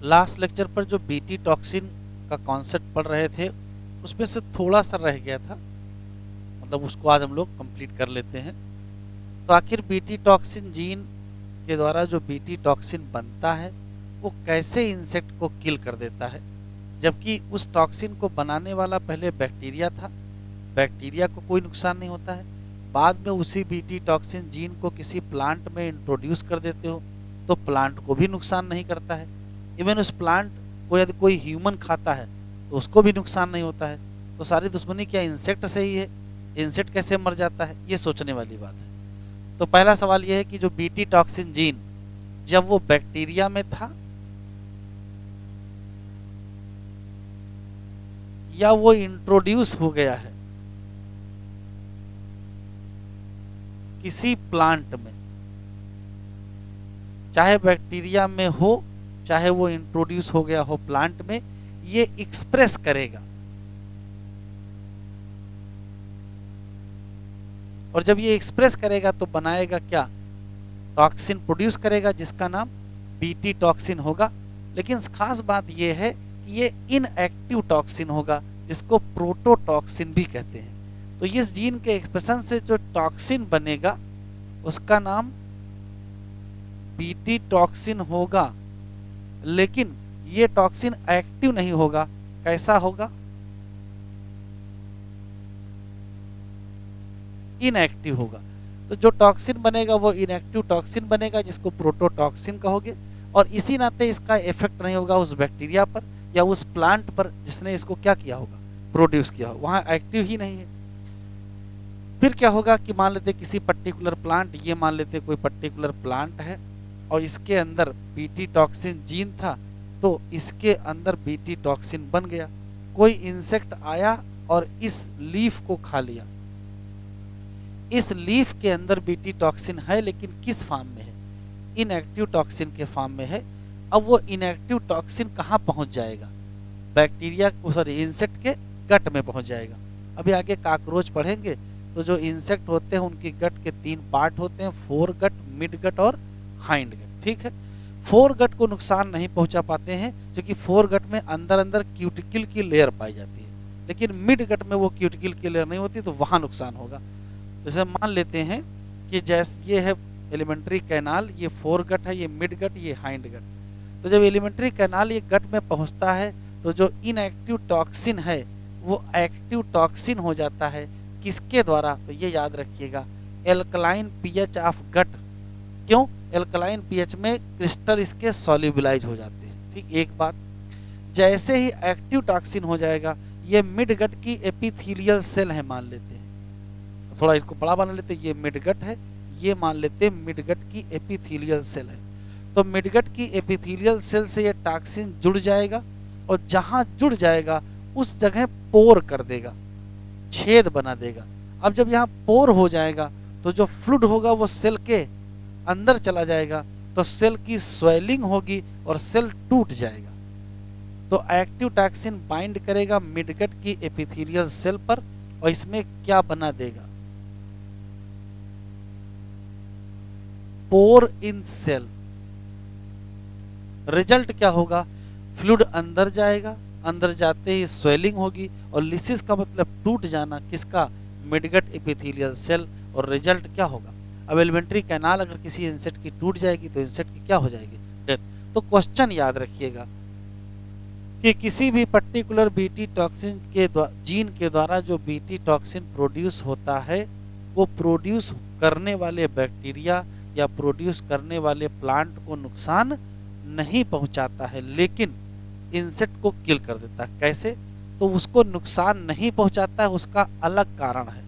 Last lecture पर जो BT toxin का कॉन्सेप्ट पढ़ रहे थे उसमें से थोड़ा सा रह गया था, मतलब उसको आज हम लोग कंप्लीट कर लेते हैं। तो आखिर बीटी टॉक्सिन जीन के द्वारा जो बीटी टॉक्सिन बनता है वो कैसे इंसेक्ट को किल कर देता है, जबकि उस टॉक्सिन को बनाने वाला पहले बैक्टीरिया था। बैक्टीरिया को कोई नुकसान नहीं होता है, बाद में उसी बीटी टॉक्सिन जीन को किसी प्लांट में इंट्रोड्यूस कर देते हो तो प्लांट को भी नुकसान नहीं करता है। इवन उस प्लांट को यदि कोई ह्यूमन खाता है तो उसको भी नुकसान नहीं होता है। तो सारी दुश्मनी क्या इंसेक्ट से ही है? इंसेक्ट कैसे मर जाता है, ये सोचने वाली बात है। तो पहला सवाल यह है कि जो बीटी टॉक्सिन जीन जब वो बैक्टीरिया में था या वो इंट्रोड्यूस हो गया है किसी प्लांट में, चाहे बैक्टीरिया में हो चाहे वो इंट्रोड्यूस हो गया हो प्लांट में, ये एक्सप्रेस करेगा। और जब ये एक्सप्रेस करेगा तो बनाएगा क्या? टॉक्सिन प्रोड्यूस करेगा जिसका नाम बीटी टॉक्सिन होगा। लेकिन खास बात यह है कि ये इनएक्टिव टॉक्सिन होगा जिसको प्रोटोटॉक्सिन भी कहते हैं। तो इस जीन के एक्सप्रेशन से जो टॉक्सिन बनेगा उसका नाम बीटी टॉक्सिन होगा, लेकिन ये टॉक्सिन एक्टिव नहीं होगा। कैसा होगा? इनएक्टिव होगा। तो जो टॉक्सिन बनेगा वो इनएक्टिव टॉक्सिन बनेगा जिसको प्रोटोटॉक्सिन कहोगे, और इसी नाते इसका इफेक्ट नहीं होगा उस बैक्टीरिया पर या उस प्लांट पर जिसने इसको क्या किया होगा, प्रोड्यूस किया होगा, वहां एक्टिव ही नहीं है। फिर क्या होगा कि मान लेते किसी पर्टिकुलर प्लांट, ये मान लेते कोई पर्टिकुलर प्लांट है और इसके अंदर बीटी टॉक्सिन जीन था, तो इसके अंदर बीटी टॉक्सिन बन गया। कोई इंसेक्ट आया और इस लीफ को खा लिया। इस लीफ के अंदर बीटी टॉक्सिन है, लेकिन किस फॉर्म में है? इनएक्टिव टॉक्सिन के फॉर्म में है। अब वो इनएक्टिव टॉक्सिन कहाँ पहुंच जाएगा? बैक्टीरिया को, सॉरी, इंसेक्ट के गट में पहुंच जाएगा। अभी आगे काकरोच पढ़ेंगे तो जो इंसेक्ट होते हैं उनकी गट के 3 पार्ट होते हैं, फोर गट, मिड गट और हाइंड गट। ठीक है, फोर गट को नुकसान नहीं पहुंचा पाते हैं क्योंकि फोर गट में अंदर अंदर क्यूटिकल की लेयर पाई जाती है, लेकिन मिड गट में वो क्यूटिकल की लेयर नहीं होती, तो वहां नुकसान होगा। जैसे मान लेते हैं कि जैसे ये है एलिमेंट्री कैनाल, ये फोर गट है, ये मिड गट, ये हाइंड गट। तो जब एलिमेंट्री कैनाल ये गट में पहुंचता है तो जो इनएक्टिव टॉक्सिन है वो एक्टिव टॉक्सिन हो जाता है। किसके द्वारा? तो ये याद रखिएगा, एल्कलाइन पीएच ऑफ गट। क्यों? एल्कलाइन पीएच में क्रिस्टल इसके सॉल्युबलाइज हो जाते हैं। ठीक, एक बात। जैसे ही एक्टिव टॉक्सिन हो जाएगा, ये मिड गट की एपिथेलियल सेल है मान लेते हैं, थोड़ा इसको बड़ा बना लेते हैं, ये मिडगट है, ये मान लेते हैं मिडगट की एपिथेलियल सेल है। तो मिडगट की एपिथेलियल सेल से ये टॉक्सिन जुड़ जाएगा और जहां जुड़ जाएगा उस जगह पोर कर देगा, छेद बना देगा। अब जब यहाँ पोर हो जाएगा तो जो फ्लूइड होगा वो सेल के अंदर चला जाएगा, तो सेल की स्वेलिंग होगी और सेल टूट जाएगा। तो एक्टिव टॉक्सिन बाइंड करेगा मिडगट की एपिथेलियल सेल पर और इसमें क्या बना देगा? पोर इन सेल। रिजल्ट क्या होगा? फ्लूइड अंदर जाएगा, अंदर जाते ही स्वेलिंग होगी और लिसिस का मतलब टूट जाना, किसका? Midgut epithelial cell. और रिजल्ट क्या होगा? अब एलिमेंट्री कैनाल अगर किसी इंसेक्ट की टूट जाएगी तो इंसेक्ट की क्या हो जाएगी? डेथ। तो क्वेश्चन याद रखिएगा कि किसी भी पर्टिकुलर बीटी टॉक्सिन के जीन के द्वारा जो बीटी टॉक्सिन प्रोड्यूस होता है वो प्रोड्यूस करने वाले बैक्टीरिया या प्रोड्यूस करने वाले प्लांट को नुकसान नहीं पहुंचाता है, लेकिन इंसेक्ट को किल कर देता है। कैसे? तो उसको नुकसान नहीं पहुंचाता है, उसका अलग कारण है,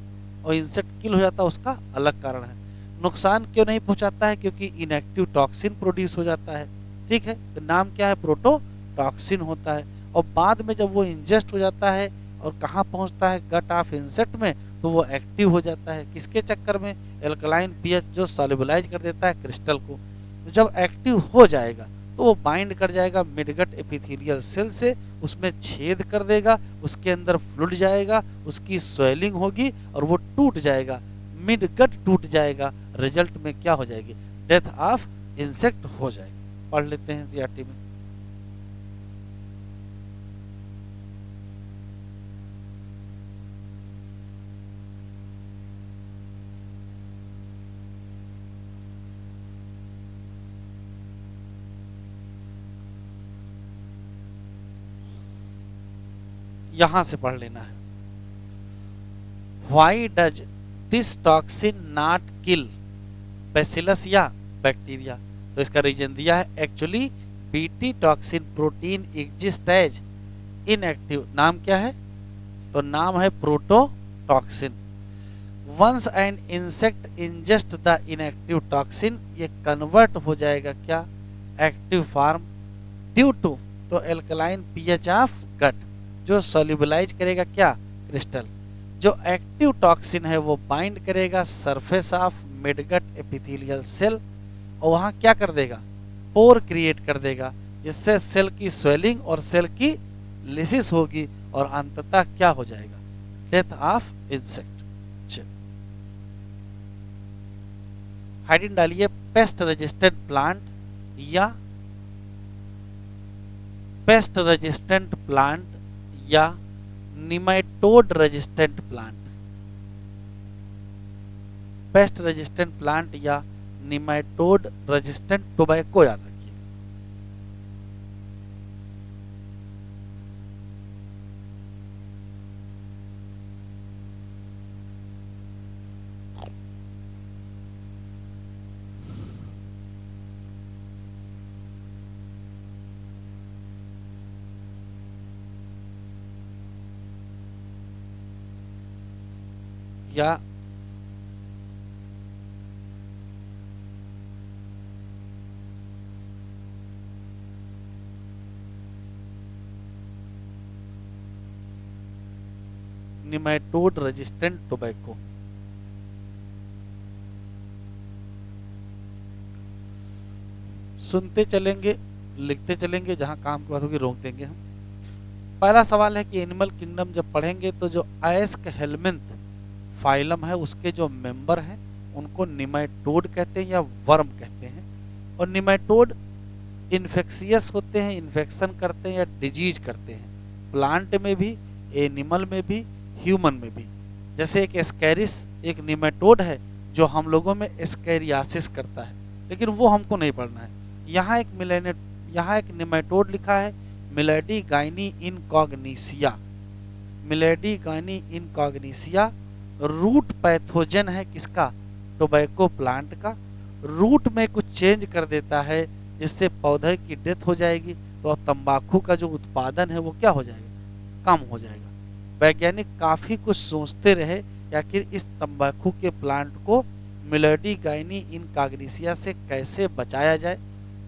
और इंसेक्ट किल हो जाता है, उसका अलग कारण है। नुकसान क्यों नहीं पहुंचाता है? क्योंकि इनएक्टिव टॉक्सिन प्रोड्यूस हो जाता है। ठीक है, तो नाम क्या है? प्रोटोटॉक्सिन होता है। और बाद में जब वो इंजेस्ट हो जाता है और कहाँ पहुंचता है? गट ऑफ इंसेक्ट में, तो वो एक्टिव हो जाता है। किसके चक्कर में? एल्कलाइन पीएच जो सॉल्युबलाइज कर देता है क्रिस्टल को। तो जब एक्टिव हो जाएगा तो वो बाइंड कर जाएगा मिडगट एपिथेलियल सेल से, उसमें छेद कर देगा, उसके अंदर फ्लूइड जाएगा, उसकी स्वेलिंग होगी और वो टूट जाएगा, मिडगट टूट जाएगा। रिजल्ट में क्या हो जाएगी? डेथ ऑफ इंसेक्ट हो जाएगी। पढ़ लेते हैं सीआरटी में। यहां से पढ़ लेना है। Why does this toxin not kill bacillus या बैक्टीरिया? तो इसका रीजन दिया है, actually BT toxin protein exist as inactive. नाम क्या है? तो नाम है prototoxin. Once an insect ingest the inactive toxin, ये कन्वर्ट हो जाएगा क्या? एक्टिव फॉर्म ड्यू टू, तो एल्कलाइन पीएच ऑफ गट, जो सॉल्युबलाइज करेगा क्या? क्रिस्टल। जो एक्टिव टॉक्सिन है वो बाइंड करेगा surface of midgut epithelial cell, और वहां क्या कर देगा? पोर क्रिएट कर देगा, जिससे सेल की स्वेलिंग और सेल की लिसिस होगी, और अंततः क्या हो जाएगा? Death of insect. हेडिंग डालिए, पेस्ट रेजिस्टेंट प्लांट या पेस्ट रेजिस्टेंट प्लांट या nematode resistant plant. Pest resistant plant या निमेटोड रेजिस्टेंट टोबैको याद रखिए। या निमेटोड रेजिस्टेंट टोबैको। सुनते चलेंगे, लिखते चलेंगे, जहां काम की बात होगी रोक देंगे हम। पहला सवाल है कि एनिमल किंगडम जब पढ़ेंगे तो जो एस्क हेलमिंथ फाइलम है उसके जो मेंबर हैं उनको निमेटोड कहते हैं या वर्म कहते हैं। और निमेटोड इन्फेक्शियस होते हैं, इन्फेक्शन करते हैं या डिजीज करते हैं, प्लांट में भी, एनिमल में भी, ह्यूमन में भी। जैसे एक एस्कैरिस एक निमेटोड है जो हम लोगों में एस्कैरियासिस करता है, लेकिन वो हमको नहीं पढ़ना है। यहाँ एक निमेटोड लिखा है, Meloidogyne incognita. Meloidogyne incognita root pathogen है किसका? टोबैको प्लांट का। रूट में कुछ चेंज कर देता है जिससे पौधे की डेथ हो जाएगी, तो तंबाकू का जो उत्पादन है वो क्या हो जाएगा? कम हो जाएगा। वैज्ञानिक काफी कुछ सोचते रहे कि आखिर इस तंबाकू के प्लांट को मिलेडी गाइनी इनकॉग्निसिया से कैसे बचाया जाए।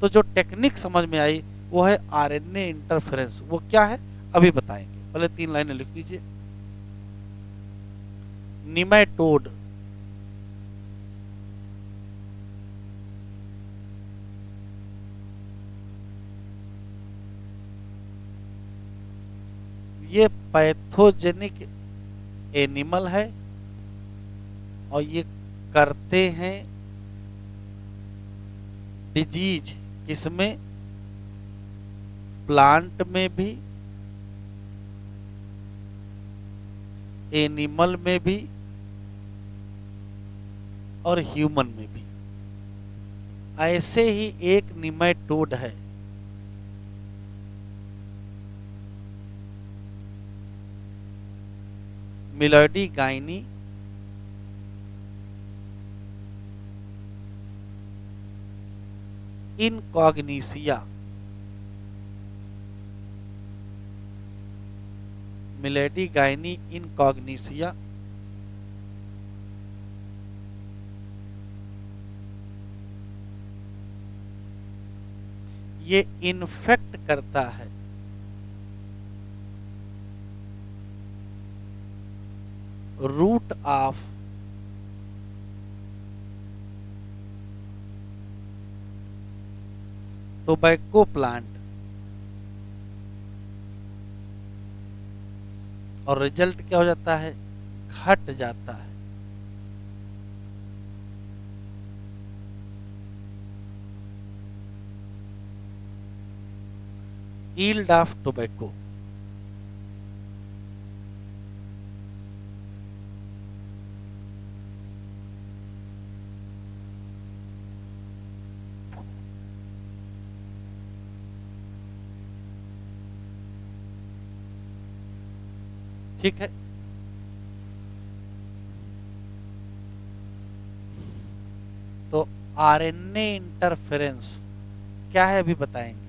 तो जो टेक्निक समझ में आई वो है आरएनए इंटरफेरेंस। वो क्या है अभी बताएंगे, पहले 3 लाइनें लिख लीजिए। निमेटोड ये पैथोजेनिक एनिमल है और ये करते हैं डिजीज, किसमें? प्लांट में भी, एनिमल में भी और ह्यूमन में भी। ऐसे ही एक निमेटोड है, Meloidogyne incognita. Meloidogyne incognita ये इन्फेक्ट करता है रूट ऑफ टोबैको प्लांट, और रिजल्ट क्या हो जाता है? घट जाता है। Yield of tobacco. ठीक है। तो आरएनए इंटरफेरेंस क्या है अभी बताएंगे।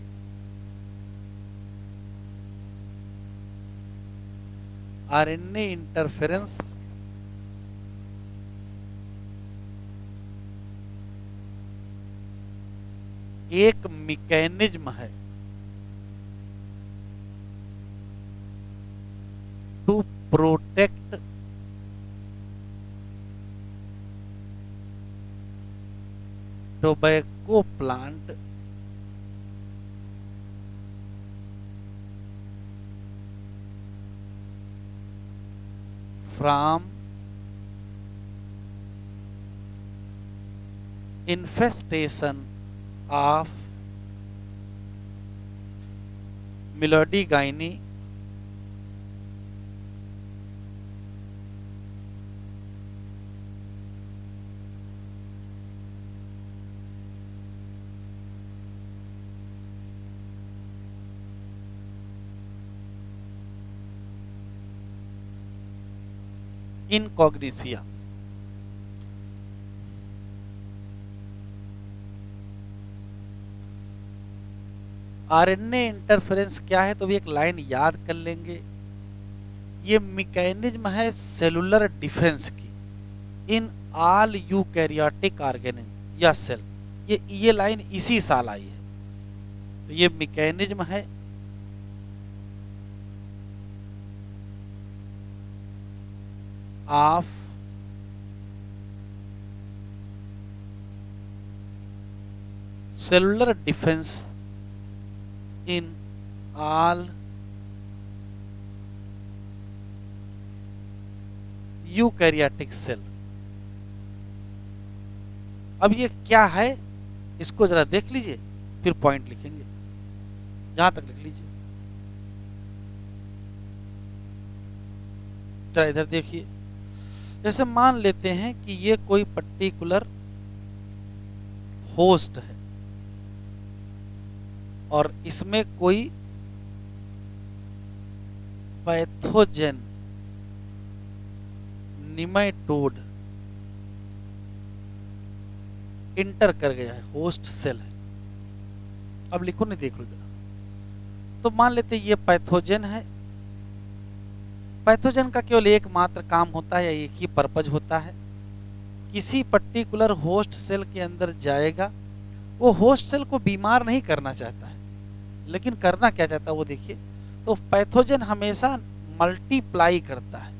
आरएनए इंटरफेरेंस एक मैकेनिज्म है to protect tobacco plant from infestation of Melody Gyne incognitia। RNA interference क्या है तो भी एक लाइन याद कर लेंगे। ये मैकेनिज्म है सेलुलर डिफेंस की इन ऑल यूकैरियोटिक ऑर्गेनिज्म या सेल। ये लाइन इसी साल आई है। तो ये मैकेनिज्म है of cellular defence in all eukaryotic cell. अब ये क्या है इसको जरा देख लीजिए, फिर पॉइंट लिखेंगे। जहां तक लिख लीजिए, जरा इधर देखिए। जैसे मान लेते हैं कि ये कोई पर्टिकुलर होस्ट है और इसमें कोई पैथोजेन निमेटोड इंटर कर गया है, होस्ट सेल है। अब लिखो नहीं, देख लो जरा। तो मान लेते ये पैथोजेन है। पैथोजेन का केवल एकमात्र काम होता है या एक ही पर्पज होता है, किसी पर्टिकुलर होस्ट सेल के अंदर जाएगा। वो होस्ट सेल को बीमार नहीं करना चाहता है, लेकिन करना क्या चाहता है वो देखिए। तो पैथोजेन हमेशा मल्टीप्लाई करता है।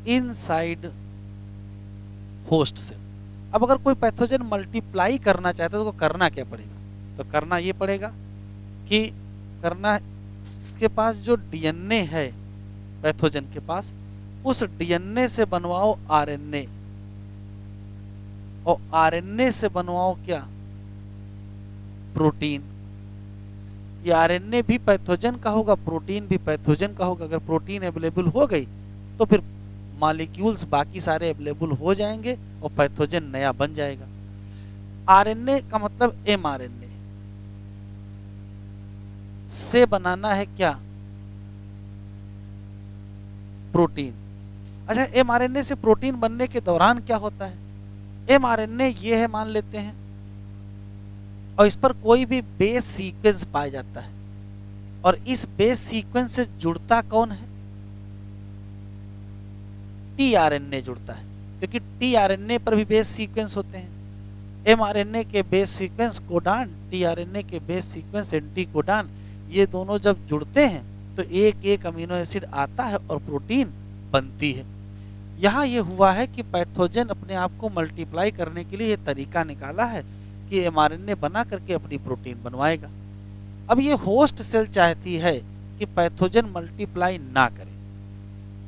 Inside host cell. अब अगर कोई पैथोजेन मल्टीप्लाई करना चाहता है तो करना क्या पड़ेगा? तो करना ये पड़ेगा कि करना इसके पास जो डीएनए है पैथोजेन के पास, उस डीएनए से बनवाओ आरएनए, और आरएनए से बनवाओ क्या? प्रोटीन। ये आरएनए भी पैथोजन का होगा, प्रोटीन भी पैथोजन का होगा। अगर प्रोटीन अवेलेबल हो गई तो फिर मॉलिक्यूल्स बाकी सारे अवेलेबल हो जाएंगे और पैथोजन नया बन जाएगा। आरएनए का मतलब एमआरएनए से बनाना है क्या? प्रोटीन। अच्छा, एमआरएनए से प्रोटीन बनने के दौरान क्या होता है? एमआरएनए ये है मान लेते हैं, और इस पर कोई भी बेस सीक्वेंस पाया जाता है, और इस बेस सीक्वेंस से जुड़ता कौन है? टीआरएनए जुड़ता है, क्योंकि टीआरएनए पर भी बेस सीक्वेंस होते हैं। एमआरएनए के बेस सीक्वेंस कोडान, टीआरएनए के बेस सीक्वेंस एंटी कोडान, ये दोनों जब जुड़ते हैं तो एक एक अमीनो एसिड आता है और प्रोटीन बनती है। यहाँ ये हुआ है कि पैथोजन अपने आप को मल्टीप्लाई करने के लिए ये तरीका निकाला है कि एमआरएनए बना करके अपनी प्रोटीन बनवाएगा। अब ये होस्ट सेल चाहती है कि पैथोजन मल्टीप्लाई ना करे,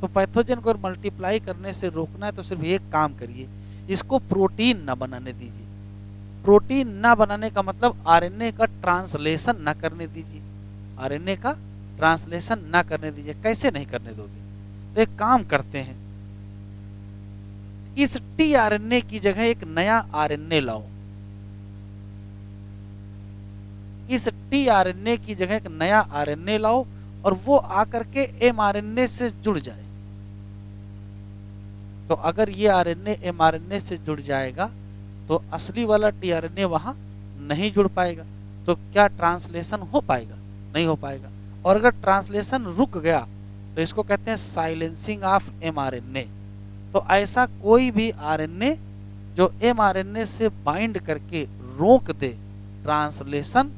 तो पैथोजन को मल्टीप्लाई करने से रोकना है तो सिर्फ एक काम करिए, इसको प्रोटीन ना बनाने दीजिए। प्रोटीन ना बनाने का मतलब आरएनए का ट्रांसलेशन ना करने दीजिए। आरएनए का ट्रांसलेशन ना करने दीजिए। कैसे नहीं करने दोगे? तो एक काम करते हैं, इस टीआरएनए की जगह एक नया आरएनए लाओ। इस टीआरएनए की जगह एक नया आरएनए लाओ और वो आकर के एमआरएनए से जुड़ जाए। तो अगर ये आरएनए एमआरएनए से जुड़ जाएगा तो असली वाला टीआरएनए वहां नहीं जुड़ पाएगा, तो क्या ट्रांसलेशन हो पाएगा? नहीं हो पाएगा। और अगर ट्रांसलेशन रुक गया तो इसको कहते हैं साइलेंसिंग ऑफ एमआरएनए। तो ऐसा कोई भी आरएनए जो एमआरएनए से बाइंड करके रोक दे ट्रांसलेशन,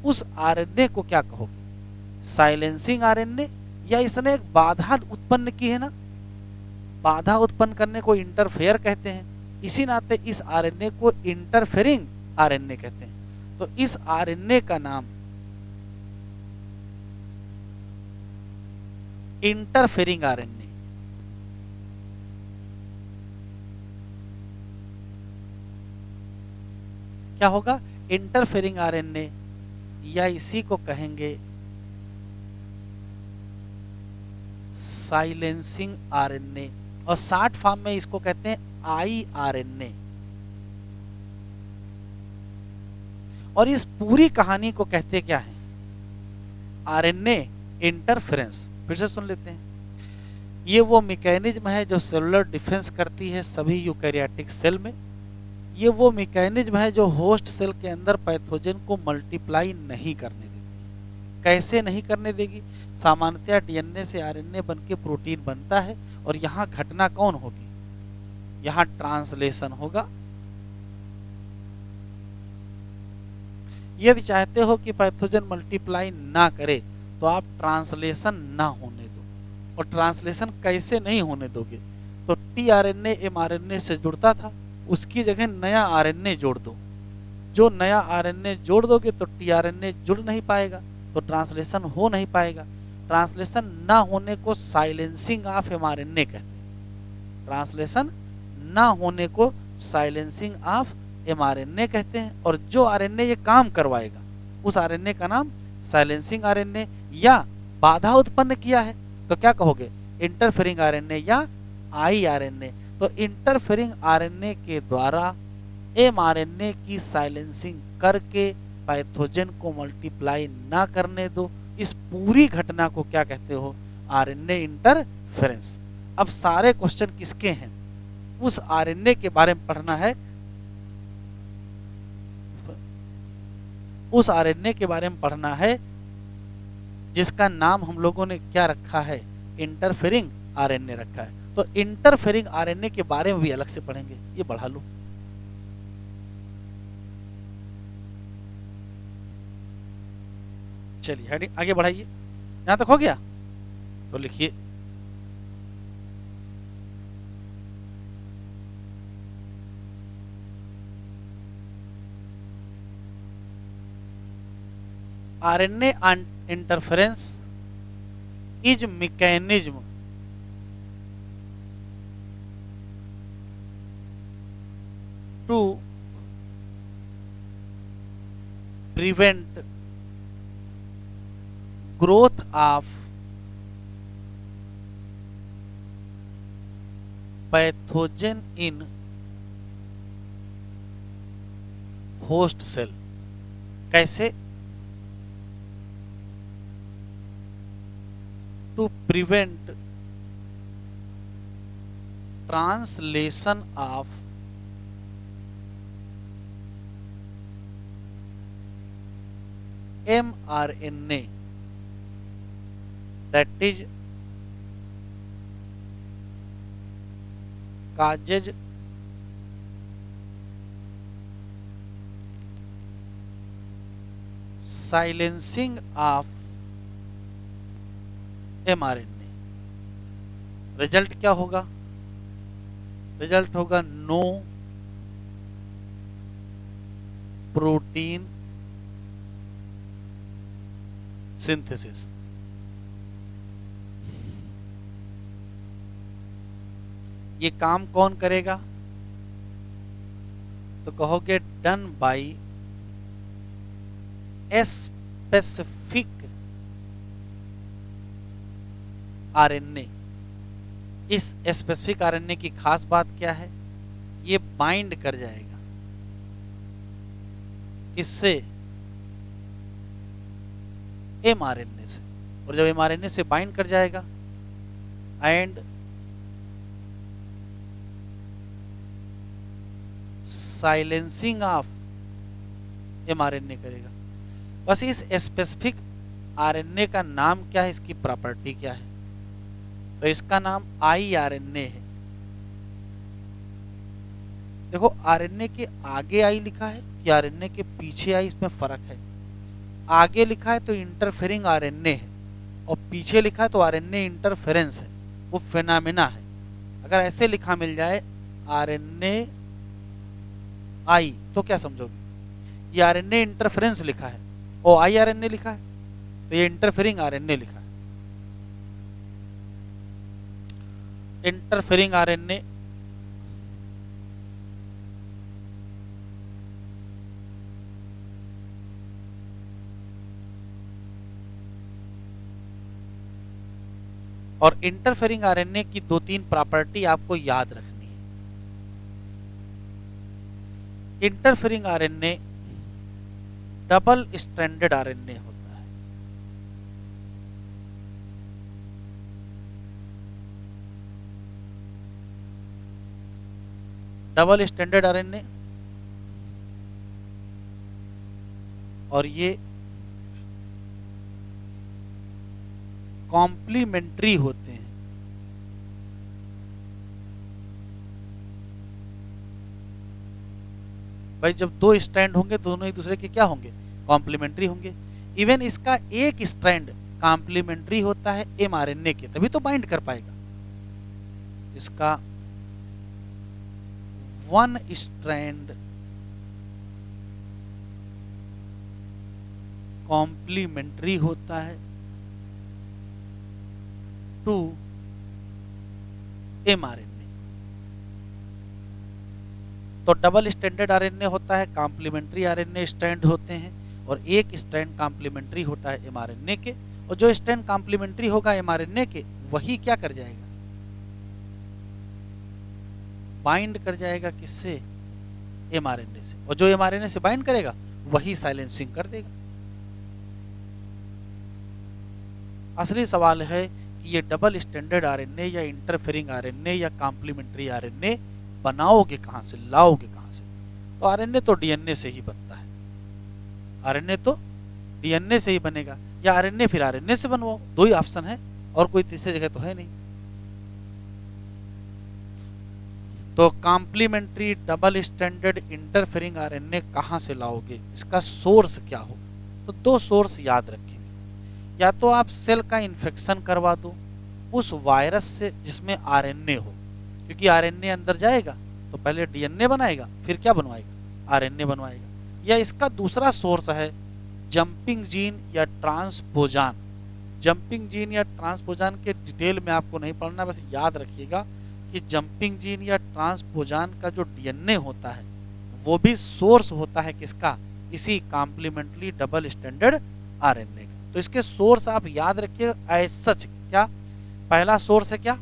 उस आरएनए को क्या कहोगे? साइलेंसिंग आरएनए, या इसने एक बाधा उत्पन्न की है ना, बाधा उत्पन्न करने को इंटरफेयर कहते हैं, इसी नाते इस आरएनए को इंटरफेरिंग आरएनए कहते हैं। तो इस आरएनए का नाम इंटरफेरिंग आरएनए। क्या होगा? इंटरफेरिंग आरएनए, या इसी को कहेंगे साइलेंसिंग आरएनए, और शॉर्ट फॉर्म में इसको कहते हैं आईआरएनए। और इस पूरी कहानी को कहते क्या है? RNA interference. फिर से सुन लेते हैं। ये वो मैकेनिज्म है जो सेलुलर डिफेंस करती है सभी यूकैरियोटिक सेल में। ये वो मैकेनिज्म है जो होस्ट सेल के अंदर पैथोजन को मल्टीप्लाई नहीं करने देती। कैसे नहीं करने देगी? सामान्यतः डीएनए से आरएनए बनके प्रोटीन बनता है, और यहाँ घटना कौन होगी? यहाँ ट्रांसलेशन होगा। यदि चाहते हो कि पैथोजन मल्टीप्लाई ना करे तो आप ट्रांसलेशन ना होने दो। और ट्रांसलेशन कैसे नहीं होने दोगे? तो टीआरएनए एमआरएनए से जुड़ता था, उसकी जगह नया आरएनए जोड़ दो। जो नया आरएनए जोड़ दोगे तो टीआरएनए जुड़ नहीं पाएगा, तो ट्रांसलेशन हो नहीं पाएगा। ट्रांसलेशन ना होने को साइलेंसिंग ऑफ एमआरएनए कहते हैं। ट्रांसलेशन ना होने को साइलेंसिंग ऑफ एमआरएनए कहते हैं। और जो आरएनए ये काम करवाएगा उस आरएनए का नाम साइलेंसिंग आरएनए, या बाधा उत्पन्न किया है तो क्या कहोगे? इंटरफेरिंग आरएनए या आईआरएनए। तो इंटरफेरिंग आरएनए के द्वारा एमआरएनए की साइलेंसिंग करके पैथोजन को मल्टीप्लाई ना करने दो। इस पूरी घटना को क्या कहते हो? RNA interference. अब सारे क्वेश्चन किसके हैं? उस आरएनए के बारे में पढ़ना है। उस आरएनए के बारे में पढ़ना है जिसका नाम हम लोगों ने क्या रखा है? इंटरफेरिंग आरएनए रखा है। तो इंटरफेरिंग आरएनए के बारे में भी अलग से पढ़ेंगे। ये बढ़ा लो। चलिए हेडिंग आगे बढ़ाइए। यहां तक हो गया तो लिखिए RNA interference is mechanism to prevent growth of pathogen in host cell। कैसे? to prevent translation of mRNA, that is causes silencing of mRNA। Result क्या होगा? रिजल्ट होगा नो प्रोटीन सिंथेसिस। ये काम कौन करेगा? तो कहोगे डन बाय स्पेसिफिक आरएनए। इस स्पेसिफिक आरएनए की खास बात क्या है? ये बाइंड कर जाएगा किससे? mRNA से, और जब mRNA से बाइंड कर जाएगा एंड साइलेंसिंग ऑफ mRNA करेगा। बस इस स्पेसिफिक आरएनए का नाम क्या है, इसकी प्रॉपर्टी क्या है, तो इसका नाम iRNA है। देखो आरएनए के आगे आई लिखा है कि आरएनए के पीछे आई, इसमें फर्क है। आगे लिखा है तो इंटरफेरिंग आरएनए है, और पीछे लिखा है तो आरएनए इंटरफेरेंस है, वो फेनामिना है। अगर ऐसे लिखा मिल जाए आरएनए आई तो क्या समझोगे, ये आरएनए इंटरफेरेंस लिखा है और आई आरएनए लिखा है, तो ये इंटरफेरिंग आरएनए लिखा है। इंटरफेरिंग आरएनए और इंटरफेरिंग आरएनए की 2-3 प्रॉपर्टी आपको याद रखनी है। Interfering RNA double stranded RNA होता है। डबल स्ट्रैंडेड आरएनए, और ये कॉम्प्लीमेंट्री होते हैं। भाई जब 2 स्ट्रैंड होंगे दोनों एक दूसरे के क्या होंगे, कॉम्प्लीमेंट्री होंगे। इवन इसका एक स्ट्रैंड कॉम्प्लीमेंट्री होता है mRNA के, तभी तो बाइंड कर पाएगा। इसका 1 स्ट्रैंड कॉम्प्लीमेंट्री होता है टू mRNA। तो डबल स्ट्रैंडेड आरएनए होता है, कॉम्प्लीमेंट्री आरएनए स्ट्रैंड होते हैं, और एक स्ट्रैंड कॉम्प्लीमेंट्री होता है mRNA के, और जो स्ट्रैंड कॉम्प्लीमेंट्री होगा mRNA के वही क्या कर जाएगा, बाइंड कर जाएगा किससे, mRNA से, और जो mRNA से बाइंड करेगा वही साइलेंसिंग कर देगा। असली सवाल है कि ये डबल स्ट्रैंडेड आरएनए या इंटरफेरिंग आरएनए या कॉम्प्लीमेंट्री आरएनए बनाओगे कहां से, लाओगे कहां से। तो आरएनए तो डीएनए से ही बनता है, आरएनए तो डीएनए से ही बनेगा, या आरएनए फिर आरएनए से बनवाओ, 2 ही ऑप्शन है, और कोई तीसरी जगह तो है नहीं। तो complementary double stranded interfering RNA कहां से लाओगे, इसका सोर्स क्या होगा। तो 2 सोर्स याद रखेंगे, या तो आप सेल का इन्फेक्शन करवा दो उस वायरस से जिसमें आरएनए हो, क्योंकि आरएनए अंदर जाएगा तो पहले डीएनए बनाएगा, फिर क्या बनवाएगा, आरएनए बनवाएगा। या इसका दूसरा सोर्स है जंपिंग जीन या ट्रांसपोजान। जंपिंग जीन या ट्रांसपोजान के डिटेल में आपको नहीं पढ़ना, बस याद रखिएगा कि जंपिंग जीन या ट्रांसपोजान का जो डीएनए होता है वो भी सोर्स होता है किसका, इसी कॉम्प्लीमेंट्री डबल स्ट्रैंडेड आरएनए का। तो इसके सोर्स आप याद रखिए एज सच। क्या पहला सोर्स है, क्या,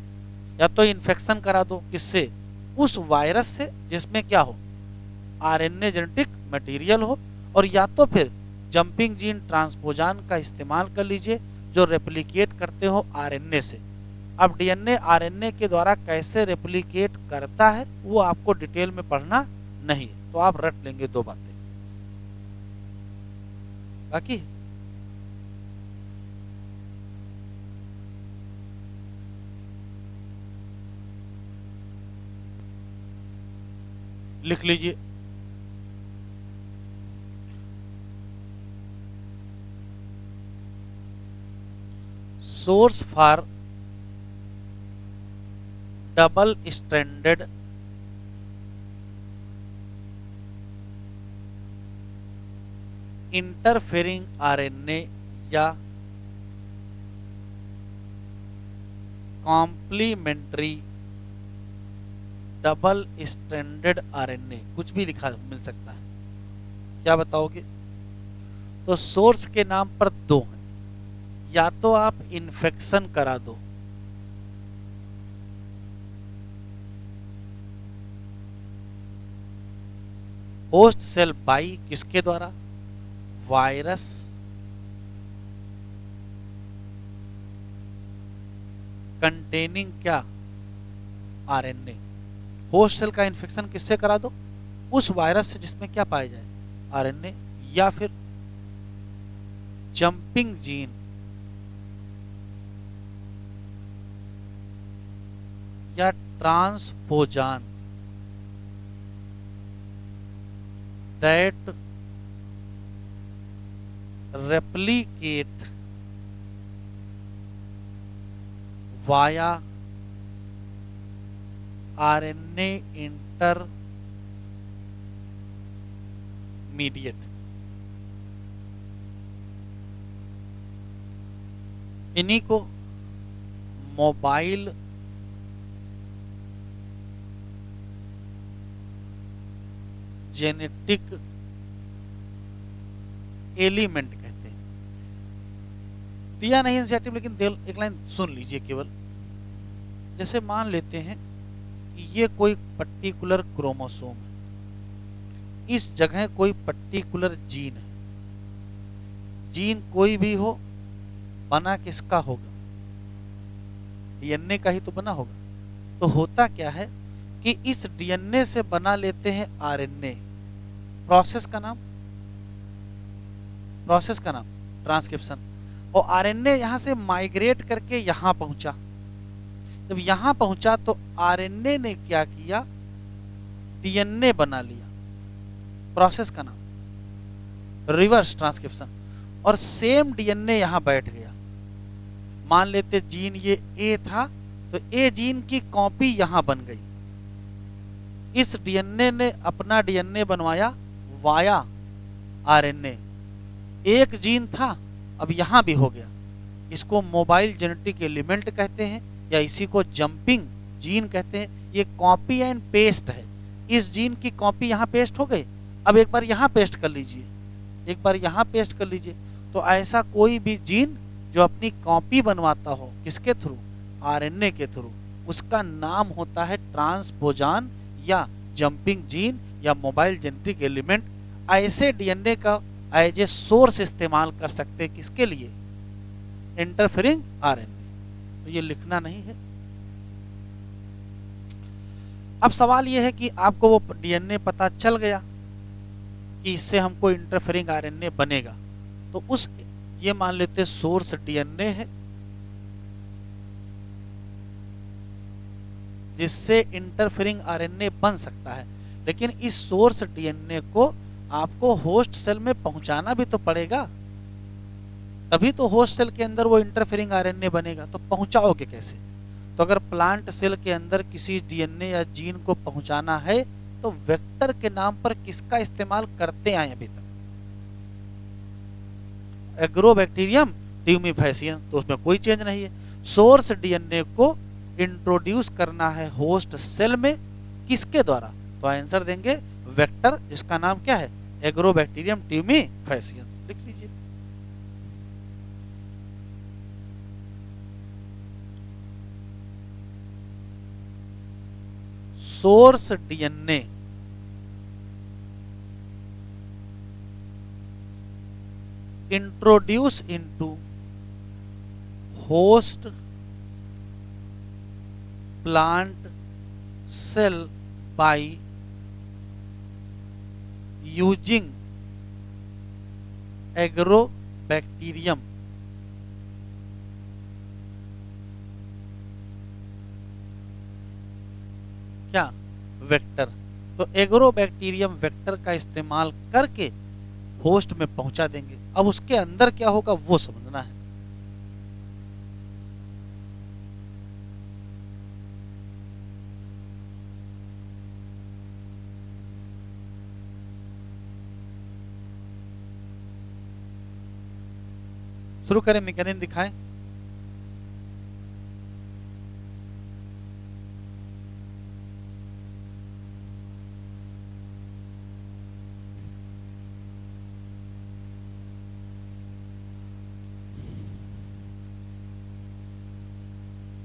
या तो इन्फेक्शन करा दो किससे, उस वायरस से जिसमें क्या हो, आरएनए जेनेटिक मटेरियल हो, और या तो फिर जंपिंग जीन ट्रांसपोजान का इस्तेमाल कर लीजिए जो रेप्लिकेट करते हो आरएनए से। अब डीएनए आरएनए के द्वारा कैसे रेप्लिकेट करता है वो आपको डिटेल में पढ़ना नहीं है, तो आप रट लेंगे 2 बातें बाकी। लिख लीजिए, source for double stranded interfering RNA या कॉम्प्लीमेंट्री डबल स्ट्रैंडेड आरएनए, कुछ भी लिखा मिल सकता है, क्या बताओगे। तो सोर्स के नाम पर 2 हैं, या तो आप इन्फेक्शन करा दो, होस्ट सेल बाई किसके द्वारा, वायरस कंटेनिंग क्या, आरएनए। होस्ट सेल का इन्फेक्शन किससे करा दो, उस वायरस से जिसमें क्या पाया जाए, आरएनए, या फिर जंपिंग जीन, या ट्रांसपोजान that replicate via RNA intermediate। इन्हीं को मोबाइल जेनेटिक एलिमेंट कहते हैं। दिया नहीं एनसीईआरटी, लेकिन एक लाइन सुन लीजिए केवल। जैसे मान लेते हैं कि ये कोई पर्टिकुलर क्रोमोसोम है, इस जगह कोई पर्टिकुलर जीन है, जीन कोई भी हो, बना किसका होगा, डीएनए का ही तो बना होगा। तो होता क्या है कि इस डीएनए से बना लेते हैं आरएनए। प्रोसेस का नाम ट्रांसक्रिप्शन। और आरएनए यहां से माइग्रेट करके यहां पहुंचा। जब यहां पहुंचा तो आरएनए ने क्या किया, डीएनए बना लिया। प्रोसेस का नाम रिवर्स ट्रांसक्रिप्शन। और सेम डीएनए यहां बैठ गया। मान लेते जीन ये ए था, तो ए जीन की कॉपी यहां बन गई। इस डीएनए ने अपना डीएनए बनवाया वाया आरएनए। एक जीन था, अब यहां भी हो गया। इसको मोबाइल जेनेटिक एलिमेंट कहते हैं, या इसी को जंपिंग जीन कहते हैं। ये कॉपी एंड पेस्ट है। इस जीन की कॉपी यहां पेस्ट हो गई। अब एक बार यहां पेस्ट कर लीजिए, एक बार यहां पेस्ट कर लीजिए। तो ऐसा कोई भी जीन जो अपनी कॉपी बनवाता हो, किसके थ्रू, आरएनए के थ्रू, उसका नाम होता है ट्रांसपोजान या जंपिंग जीन या मोबाइल जेनेटिक एलिमेंट। ऐसे डीएनए का एज ए सोर्स इस्तेमाल कर सकते हैं, किसके लिए, इंटरफेरिंग आरएनए। तो ये लिखना नहीं है। अब सवाल ये है कि आपको वो डीएनए पता चल गया कि इससे हमको इंटरफेरिंग आरएनए बनेगा। तो उस ये मान लेते सोर्स डीएनए है जिससे इंटरफेरिंग आरएनए बन सकता है। लेकिन इस सोर्स डीएनए को आपको होस्ट सेल में पहुंचाना भी तो पड़ेगा, तभी तो होस्ट सेल के अंदर वो इंटरफेरिंग आरएनए बनेगा। तो पहुंचाओगे कैसे? तो अगर प्लांट सेल के अंदर किसी डीएनए या जीन को पहुंचाना है तो वेक्टर के नाम पर किसका इस्तेमाल करते आए अभी तक, एग्रोबैक्टीरियम ट्यूमिफेसियंस। तो उसमें कोई चेंज नहीं है। सोर्स डीएनए को इंट्रोड्यूस करना है होस्ट सेल में, किसके द्वारा? तो आंसर देंगे वेक्टर, जिसका नाम क्या है, एग्रोबैक्टीरियम ट्यूमिफेसियंस। लिख लीजिए। Source DNA introduce into host plant cell by using Agrobacterium क्या, वेक्टर। तो एग्रोबैक्टीरियम वेक्टर का इस्तेमाल करके होस्ट में पहुंचा देंगे। अब उसके अंदर क्या होगा वो समझना है। शुरू करें, मैकेनिज्म दिखाएं।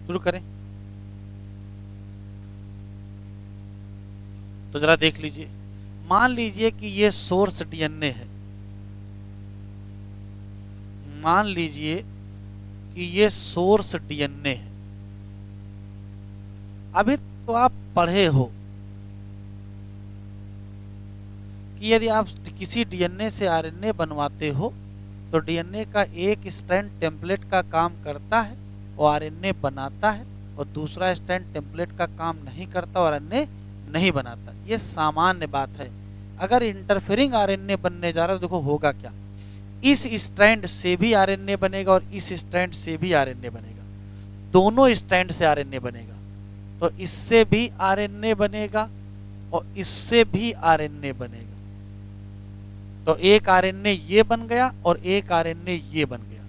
शुरू करें। तो जरा देख लीजिए। मान लीजिए कि ये सोर्स डीएनए है, मान लीजिए कि ये सोर्स डीएनए है। अभी तो आप पढ़े हो कि यदि आप किसी डीएनए से आरएनए बनवाते हो तो डीएनए का एक स्ट्रैंड टेम्पलेट का काम करता है और आरएनए बनाता है, और दूसरा स्ट्रैंड टेम्पलेट का काम नहीं करता और आरएनए नहीं बनाता। ये सामान्य बात है। अगर इंटरफेरिंग आरएनए बनने जा रहा है तो देखो होगा क्या, इस स्ट्रैंड से भी आरएनए बनेगा और इस स्ट्रैंड से भी आरएनए बनेगा, दोनों स्ट्रैंड से आरएनए बनेगा। तो इससे भी आरएनए बनेगा और इससे भी आरएनए बनेगा। तो एक आरएनए ये बन गया और एक आरएनए ये बन गया।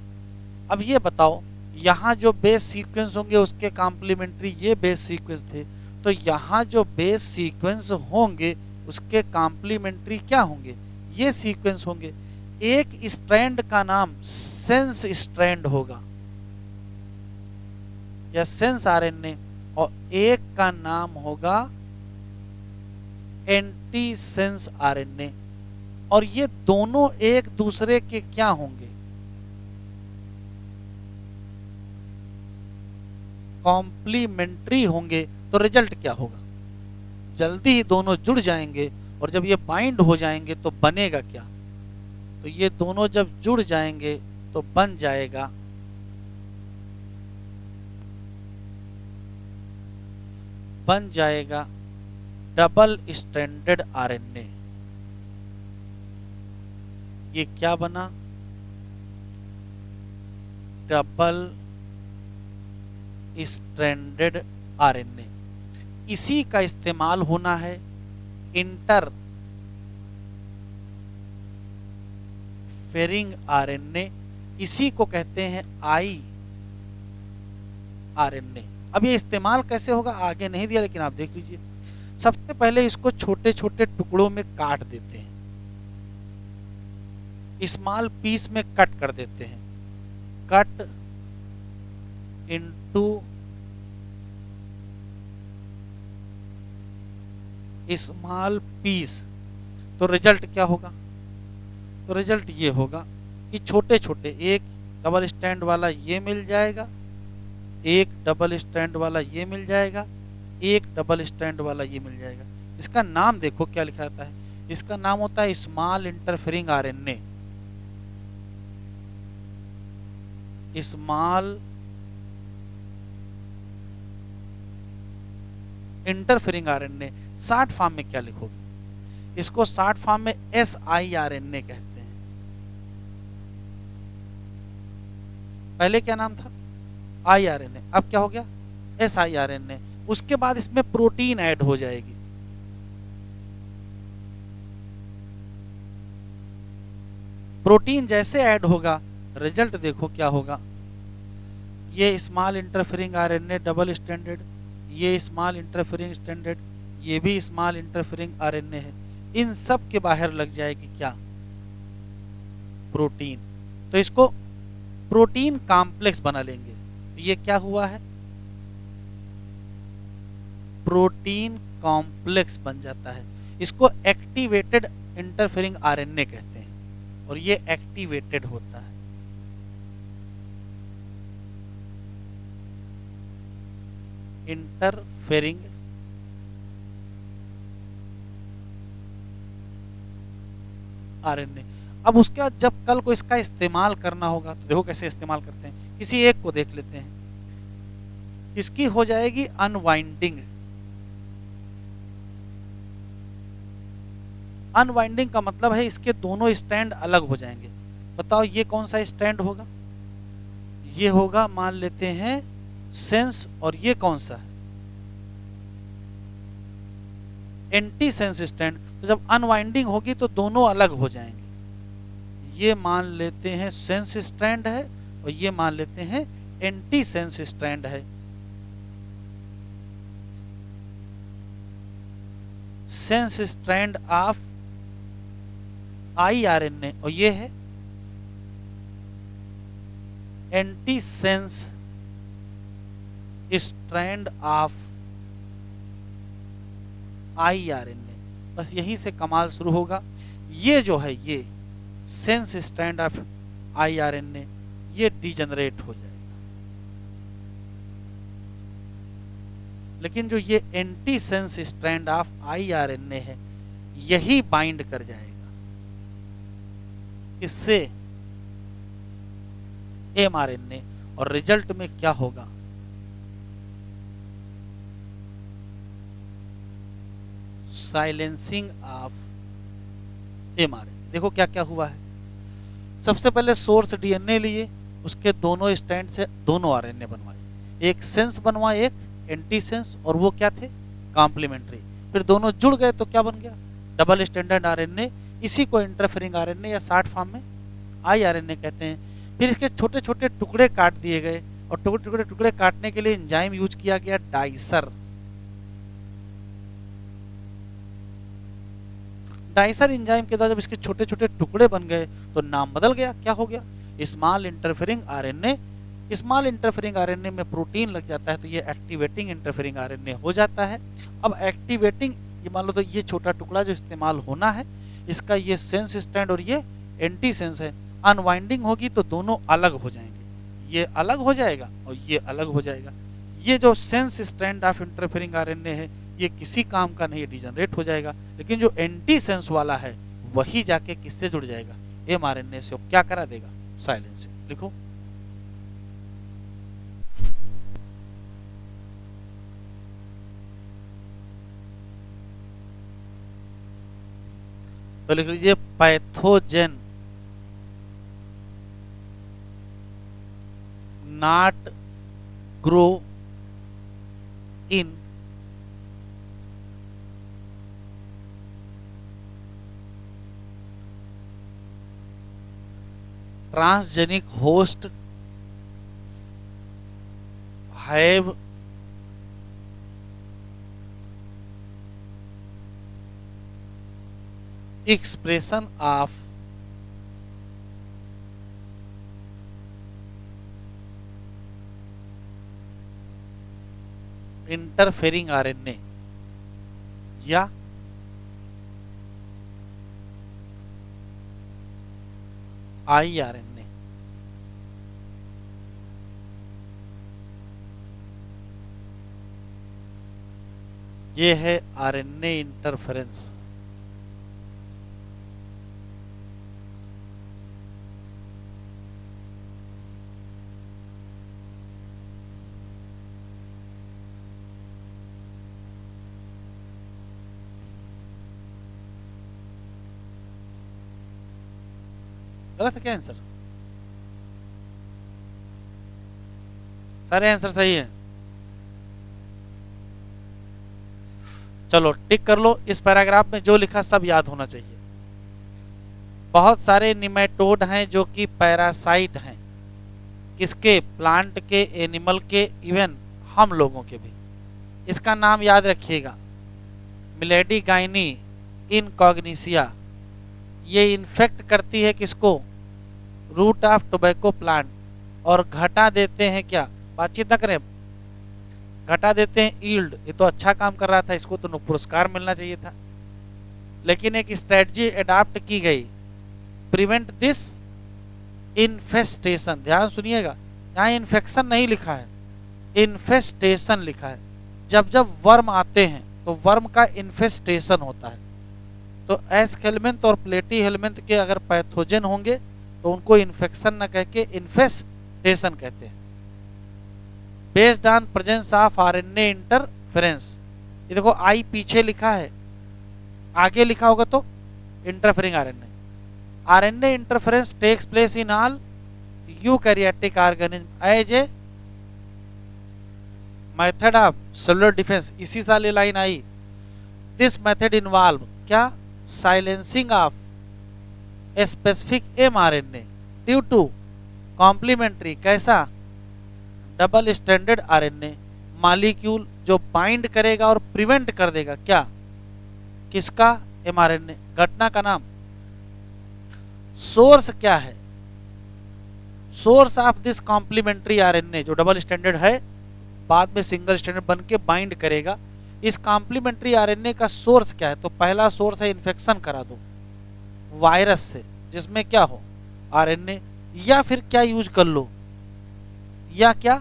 अब ये बताओ, यहाँ जो बेस सीक्वेंस होंगे उसके कॉम्प्लीमेंट्री ये बेस सीक्वेंस थे, तो यहाँ जो बेस सीक्वेंस होंगे उसके कॉम्प्लीमेंट्री क्या होंगे, ये सीक्वेंस होंगे। एक स्ट्रैंड का नाम सेंस स्ट्रैंड होगा या सेंस आरएनए, और एक का नाम होगा एंटी सेंस आरएनए। और ये दोनों एक दूसरे के क्या होंगे, कॉम्प्लीमेंट्री होंगे। तो रिजल्ट क्या होगा, जल्दी ही दोनों जुड़ जाएंगे, और जब ये बाइंड हो जाएंगे तो बनेगा क्या, तो ये दोनों जब जुड़ जाएंगे तो बन जाएगा डबल स्ट्रैंडेड आरएनए। ये क्या बना, डबल स्ट्रैंडेड आरएनए। इसी का इस्तेमाल होना है इंटरफेरिंग आरएनए, इसी को कहते हैं आई आरएनए। अब ये इस्तेमाल कैसे होगा आगे नहीं दिया, लेकिन आप देख लीजिए। सबसे पहले इसको छोटे छोटे टुकड़ों में काट देते हैं, स्मॉल पीस में कट कर देते हैं, कट इनटू स्मॉल पीस। तो रिजल्ट क्या होगा, तो रिजल्ट ये होगा कि छोटे छोटे एक डबल स्टैंड वाला ये मिल जाएगा, एक डबल स्टैंड वाला ये मिल जाएगा, एक डबल स्टैंड वाला ये मिल जाएगा। इसका नाम देखो क्या लिखा जाता है, इसका नाम होता है small interfering RNA, small interfering RNA. Short form में क्या लिखोगे, इसको शॉर्ट फॉर्म में SIRNA कहते हैं। पहले क्या नाम था, IRNA, अब क्या हो गया SIRNA। उसके बाद इसमें प्रोटीन ऐड हो जाएगी, प्रोटीन जैसे ऐड होगा रिजल्ट देखो क्या होगा, ये small interfering RNA double standard, ये स्मॉल इंटरफेरिंग स्टैंडर्ड, ये भी स्मॉल इंटरफेरिंग आरएनए है, इन सब के बाहर लग जाएगी क्या, प्रोटीन। तो इसको प्रोटीन कॉम्प्लेक्स बना लेंगे। ये क्या हुआ है, प्रोटीन कॉम्प्लेक्स बन जाता है। इसको एक्टिवेटेड इंटरफेरिंग आरएनए कहते हैं, और ये एक्टिवेटेड होता है। Interfering RNA. अब उसके बाद जब कल को इसका इस्तेमाल करना होगा तो देखो कैसे इस्तेमाल करते हैं। किसी एक को देख लेते हैं, इसकी हो जाएगी अनवाइंडिंग। अनवाइंडिंग का मतलब है इसके दोनों स्टैंड अलग हो जाएंगे। बताओ ये कौन सा स्टैंड होगा, ये होगा मान लेते हैं सेंस, और ये कौन सा है, एंटी सेंस स्टैंड। तो जब अनवाइंडिंग होगी तो दोनों अलग हो जाएंगे, ये मान लेते हैं सेंस स्ट्रैंड है और ये मान लेते हैं एंटी सेंस स्ट्रैंड है। सेंस स्ट्रैंड ऑफ IRNA, और ये है anti sense strand of IRNA। बस यहीं से कमाल शुरू होगा। ये जो है ये सेंस स्ट्रैंड ऑफ IRNA ये डिजनरेट हो जाएगा। लेकिन जो ये anti sense strand of iRNA है यही बाइंड कर जाएगा इससे एमआरएनए, और रिजल्ट में क्या होगा, साइलेंसिंग ऑफ एमआरएनए। देखो क्या क्या हुआ है। सबसे पहले सोर्स डीएनए लिए, उसके दोनों स्टैंड से दोनों आरएनए बनवाए, एक सेंस बनवाए एक एंटी सेंस, और वो क्या थे, कॉम्प्लीमेंट्री। फिर दोनों जुड़ गए तो क्या बन गया, डबल स्टैंडर्ड आरएनए। इसी को इंटरफेरिंग आरएनए या शॉर्ट फॉर्म में आईआरएनए कहते हैं। फिर इसके छोटे छोटे टुकड़े काट दिए गए, और टुकड़े टुकड़े टुकड़े काटने के लिए एंजाइम यूज किया गया, डाइसर। डाइसर एंजाइम के द्वारा जब इसके छोटे छोटे टुकड़े बन गए तो नाम बदल गया, क्या हो गया, small interfering RNA. Small interfering RNA में प्रोटीन लग जाता है तो ये एक्टिवेटिंग इंटरफेरिंग आरएनए हो जाता है। अब एक्टिवेटिंग, ये मान लो तो ये छोटा टुकड़ा जो इस्तेमाल होना है, इसका ये सेंस स्टैंड और ये एंटी सेंस है। अनवाइंडिंग होगी तो दोनों अलग हो जाएंगे, ये अलग हो जाएगा और ये अलग हो जाएगा। ये जो sense strand of interfering RNA है ये किसी काम का नहीं, डिजनरेट हो जाएगा। लेकिन जो एंटी सेंस वाला है वही जाके किससे जुड़ जाएगा, एमआरएनए से। क्या करा देगा, साइलेंस से। लिखो, तो लिख लीजिए pathogen not grow in transgenic host have expression of interfering RNA या iRNA। ये है आरएनए इंटरफेरेंस। गलत है क्या आंसर? सारे आंसर सही है। चलो टिक कर लो। इस पैराग्राफ में जो लिखा सब याद होना चाहिए। बहुत सारे निमेटोड हैं जो कि पैरासाइट हैं, किसके, प्लांट के, एनिमल के, इवन हम लोगों के भी। इसका नाम याद रखिएगा, मिलेडी गाइनी इनकॉग्निसिया। ये इन्फेक्ट करती है किसको, रूट ऑफ टोबैको प्लांट, और घटा देते हैं क्या, बातचीत ना करें, घटा देते हैं ईल्ड। ये तो अच्छा काम कर रहा था, इसको तो पुरस्कार मिलना चाहिए था। लेकिन एक स्ट्रेटजी अडॉप्ट की गई, प्रिवेंट दिस इन्फेस्टेशन। ध्यान सुनिएगा, यहाँ इन्फेक्शन नहीं लिखा है, इन्फेस्टेशन लिखा है। जब जब वर्म आते हैं तो वर्म का इन्फेस्टेशन होता है। तो एस हेलमिंथ और प्लेटी हेलमिंथ के अगर पैथोजन होंगे तो उनको इन्फेक्शन न कह के इन्फेस्टेशन कहते हैं। Based on presence of RNA interference. ये देखो आई पीछे लिखा है, आगे लिखा होगा तो interfering RNA. RNA interference takes place in all eukaryotic organism as a method of cellular defence. इसी साल ये लाइन आई। दिस मेथड इन्वॉल्व क्या, silencing of specific mRNA due to complementary, कैसा, डबल स्टैंडर्ड आरएनए मॉलिक्यूल जो bind करेगा और prevent कर देगा क्या, किसका, एमआरएनए। घटना का नाम, सोर्स क्या है, source of this complementary RNA जो डबल स्टैंडर्ड है बाद में सिंगल स्टैंडर्ड बन के बाइंड करेगा। इस कॉम्प्लीमेंट्री आरएनए का सोर्स क्या है, तो पहला सोर्स है इन्फेक्शन करा दो वायरस से जिसमें क्या हो, आरएनए, या फिर क्या यूज कर लो, या क्या,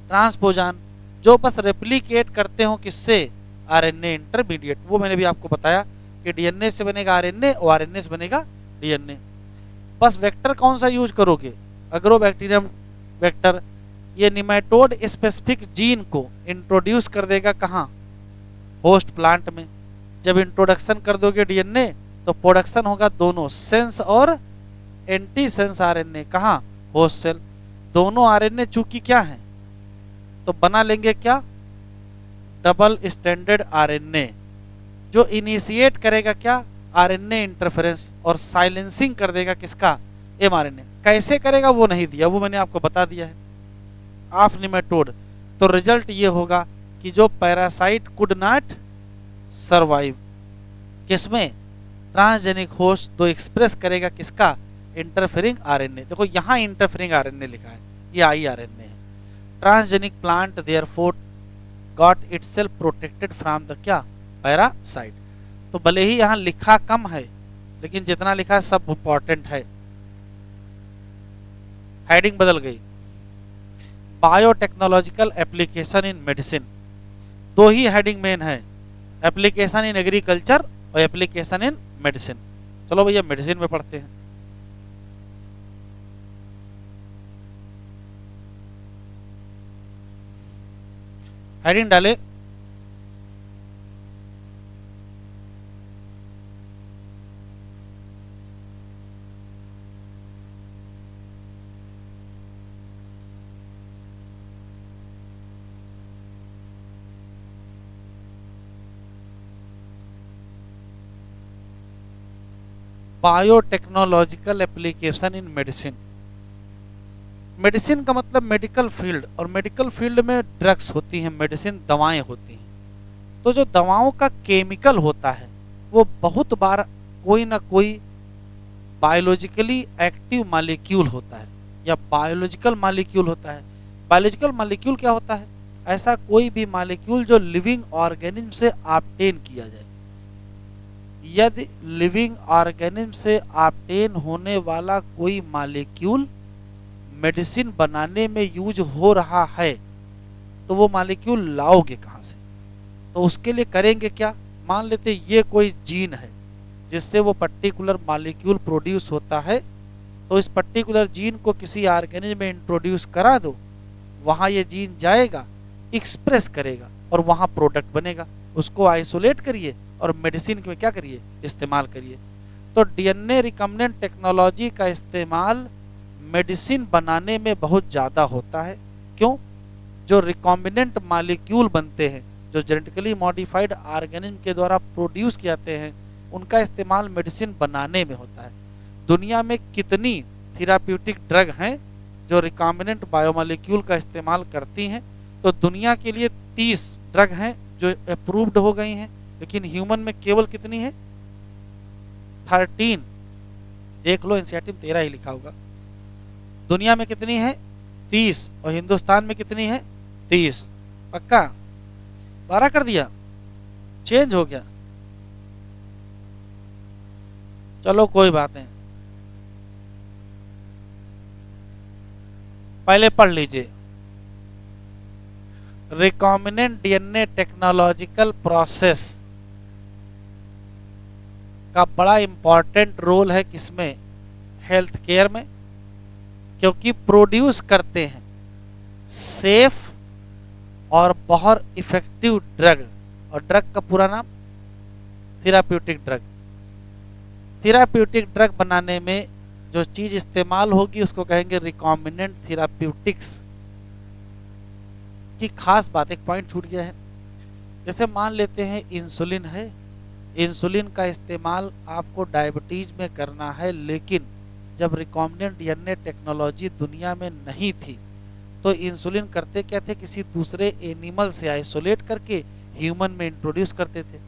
ट्रांसपोजान। जो बस रेप्लिकेट करते हो किससे, आरएनए इंटरमीडिएट। वो मैंने भी आपको बताया कि डीएनए से बनेगा आरएनए और आरएनए से बनेगा डीएनए। बस वेक्टर कौन सा यूज करोगे, अग्रोबैक्टीरियम वेक्टर। ये निमेटोड स्पेसिफिक जीन को इंट्रोड्यूस कर देगा कहाँ, होस्ट प्लांट में। जब इंट्रोडक्शन कर दोगे डीएनए तो प्रोडक्शन होगा दोनों सेंस और एंटी सेंस आरएनए, कहाँ, होस्ट सेल। दोनों आरएनए चूंकि क्या है तो बना लेंगे क्या, डबल स्टैंडर्ड आरएनए, जो इनिशिएट करेगा क्या, आरएनए इंटरफेरेंस, और साइलेंसिंग कर देगा किसका, एमआरएनए। कैसे करेगा वो नहीं दिया, वो मैंने आपको बता दिया है, ऑफ निमेटोड। तो रिजल्ट ये होगा कि जो पैरासाइट कुड नॉट सरवाइव, किसमें, ट्रांसजेनिक होस्ट, तो एक्सप्रेस करेगा किसका, इंटरफेरिंग आरएनए। देखो यहाँ इंटरफेरिंग आरएनए लिखा है, ये आई आरएनए है। Transgenic plant therefore got itself protected from the क्या, पैरासाइट। तो भले ही यहाँ लिखा कम है लेकिन जितना लिखा है सब इंपॉर्टेंट है। हेडिंग बदल गई, बायोटेक्नोलॉजिकल एप्लीकेशन इन मेडिसिन। दो ही हेडिंग मेन है, एप्लीकेशन इन एग्रीकल्चर और एप्लीकेशन इन मेडिसिन। चलो भैया मेडिसिन में पढ़ते हैं। हेडिंग डाले, biotechnological application in medicine. Medicine का मतलब मेडिकल फील्ड, और मेडिकल फील्ड में ड्रग्स होती हैं, मेडिसिन दवाएं होती हैं। तो जो दवाओं का केमिकल होता है वो बहुत बार कोई ना कोई बायोलॉजिकली एक्टिव मॉलिक्यूल होता है या बायोलॉजिकल मॉलिक्यूल होता है। बायोलॉजिकल मॉलिक्यूल क्या होता है, ऐसा कोई भी मॉलिक्यूल जो लिविंग ऑर्गेनिज्म से ऑब्टेन किया जाए। यदि लिविंग ऑर्गेनिज्म से ऑब्टेन होने वाला कोई मॉलिक्यूल मेडिसिन बनाने में यूज हो रहा है तो वो मॉलिक्यूल लाओगे कहाँ से, तो उसके लिए करेंगे क्या, मान लेते ये कोई जीन है जिससे वो पर्टिकुलर मॉलिक्यूल प्रोड्यूस होता है, तो इस पर्टिकुलर जीन को किसी ऑर्गेनिज्म में इंट्रोड्यूस करा दो, वहाँ ये जीन जाएगा, एक्सप्रेस करेगा और वहाँ प्रोडक्ट बनेगा। उसको आइसोलेट करिए और मेडिसिन में क्या करिए, इस्तेमाल करिए। तो डीएनए रिकम्बिनेंट टेक्नोलॉजी का इस्तेमाल मेडिसिन बनाने में बहुत ज़्यादा होता है। क्यों, जो रिकॉम्बिनेंट मॉलिक्यूल बनते हैं, जो जेनेटिकली मॉडिफाइड ऑर्गेनिज्म के द्वारा प्रोड्यूस किए जाते हैं, उनका इस्तेमाल मेडिसिन बनाने में होता है। दुनिया में कितनी थेराप्यूटिक ड्रग हैं जो रिकॉम्बिनेंट बायोमॉलिक्यूल का इस्तेमाल करती हैं, तो दुनिया के लिए 30 ड्रग हैं जो अप्रूव्ड हो गई हैं, लेकिन ह्यूमन में केवल कितनी है, 13। देख लो एनसीईआरटी में 13 ही लिखा होगा। दुनिया में कितनी है, 30, और हिंदुस्तान में कितनी है, 30। पक्का 12 कर दिया, चेंज हो गया, चलो कोई बात नहीं, पहले पढ़ लीजिए। रिकॉम्बिनेंट डीएनए टेक्नोलॉजिकल प्रोसेस का बड़ा इंपॉर्टेंट रोल है किसमें, हेल्थ केयर में, क्योंकि प्रोड्यूस करते हैं सेफ और बहुत इफेक्टिव ड्रग, और ड्रग का पूरा नाम थेराप्यूटिक ड्रग। थेराप्यूटिक ड्रग बनाने में जो चीज इस्तेमाल होगी उसको कहेंगे रिकॉम्बिनेंट थेराप्यूटिक्स की। खास बात, एक पॉइंट छूट गया है, जैसे मान लेते हैं इंसुलिन है, इंसुलिन का इस्तेमाल आपको डायबिटीज में करना है, लेकिन जब रिकॉम्बिनेंट डीएनए टेक्नोलॉजी दुनिया में नहीं थी तो इंसुलिन करते क्या थे, किसी दूसरे एनिमल से आइसोलेट करके ह्यूमन में इंट्रोड्यूस करते थे।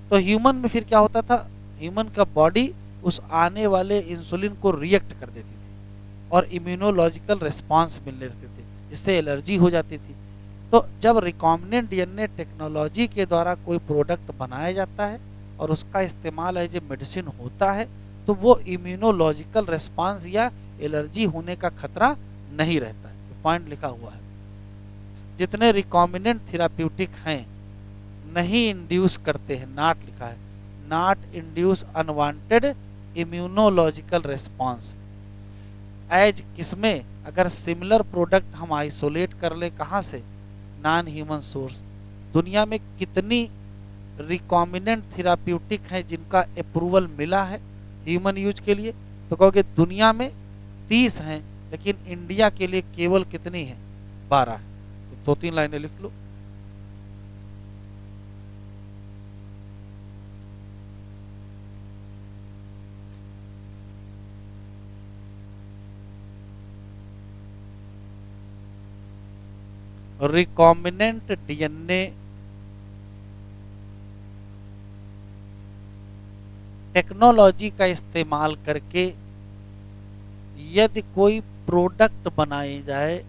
तो ह्यूमन में फिर क्या होता था, ह्यूमन का बॉडी उस आने वाले इंसुलिन को रिएक्ट कर देती थी और इम्यूनोलॉजिकल रिस्पांस मिलने लगते थे, जिससे एलर्जी हो जाती थी। तो जब रिकॉम्बिनेंट डीएनए टेक्नोलॉजी के द्वारा कोई प्रोडक्ट बनाया जाता है और उसका इस्तेमाल है जब मेडिसिन होता है, तो वो इम्यूनोलॉजिकल रिस्पांस या एलर्जी होने का खतरा नहीं रहता है। तो पॉइंट लिखा हुआ है। जितने रिकॉम्बिनेंट थेराप्यूटिक हैं नहीं इंड्यूस करते हैं, नॉट लिखा है, not induce unwanted immunological response as किसमें, अगर सिमिलर प्रोडक्ट हम आइसोलेट कर ले कहाँ से, नॉन ह्यूमन सोर्स। दुनिया में कितनी रिकॉम्बिनेंट थेराप्यूटिक हैं जिनका अप्रूवल मिला है ह्यूमन यूज के लिए, तो कहोगे दुनिया में 30 हैं, लेकिन इंडिया के लिए केवल कितनी है, 12 है। तो 2-3 लाइनें लिख लो। रिकॉम्बिनेंट डीएनए टेक्नोलॉजी का इस्तेमाल करके यदि कोई प्रोडक्ट बनाए जाए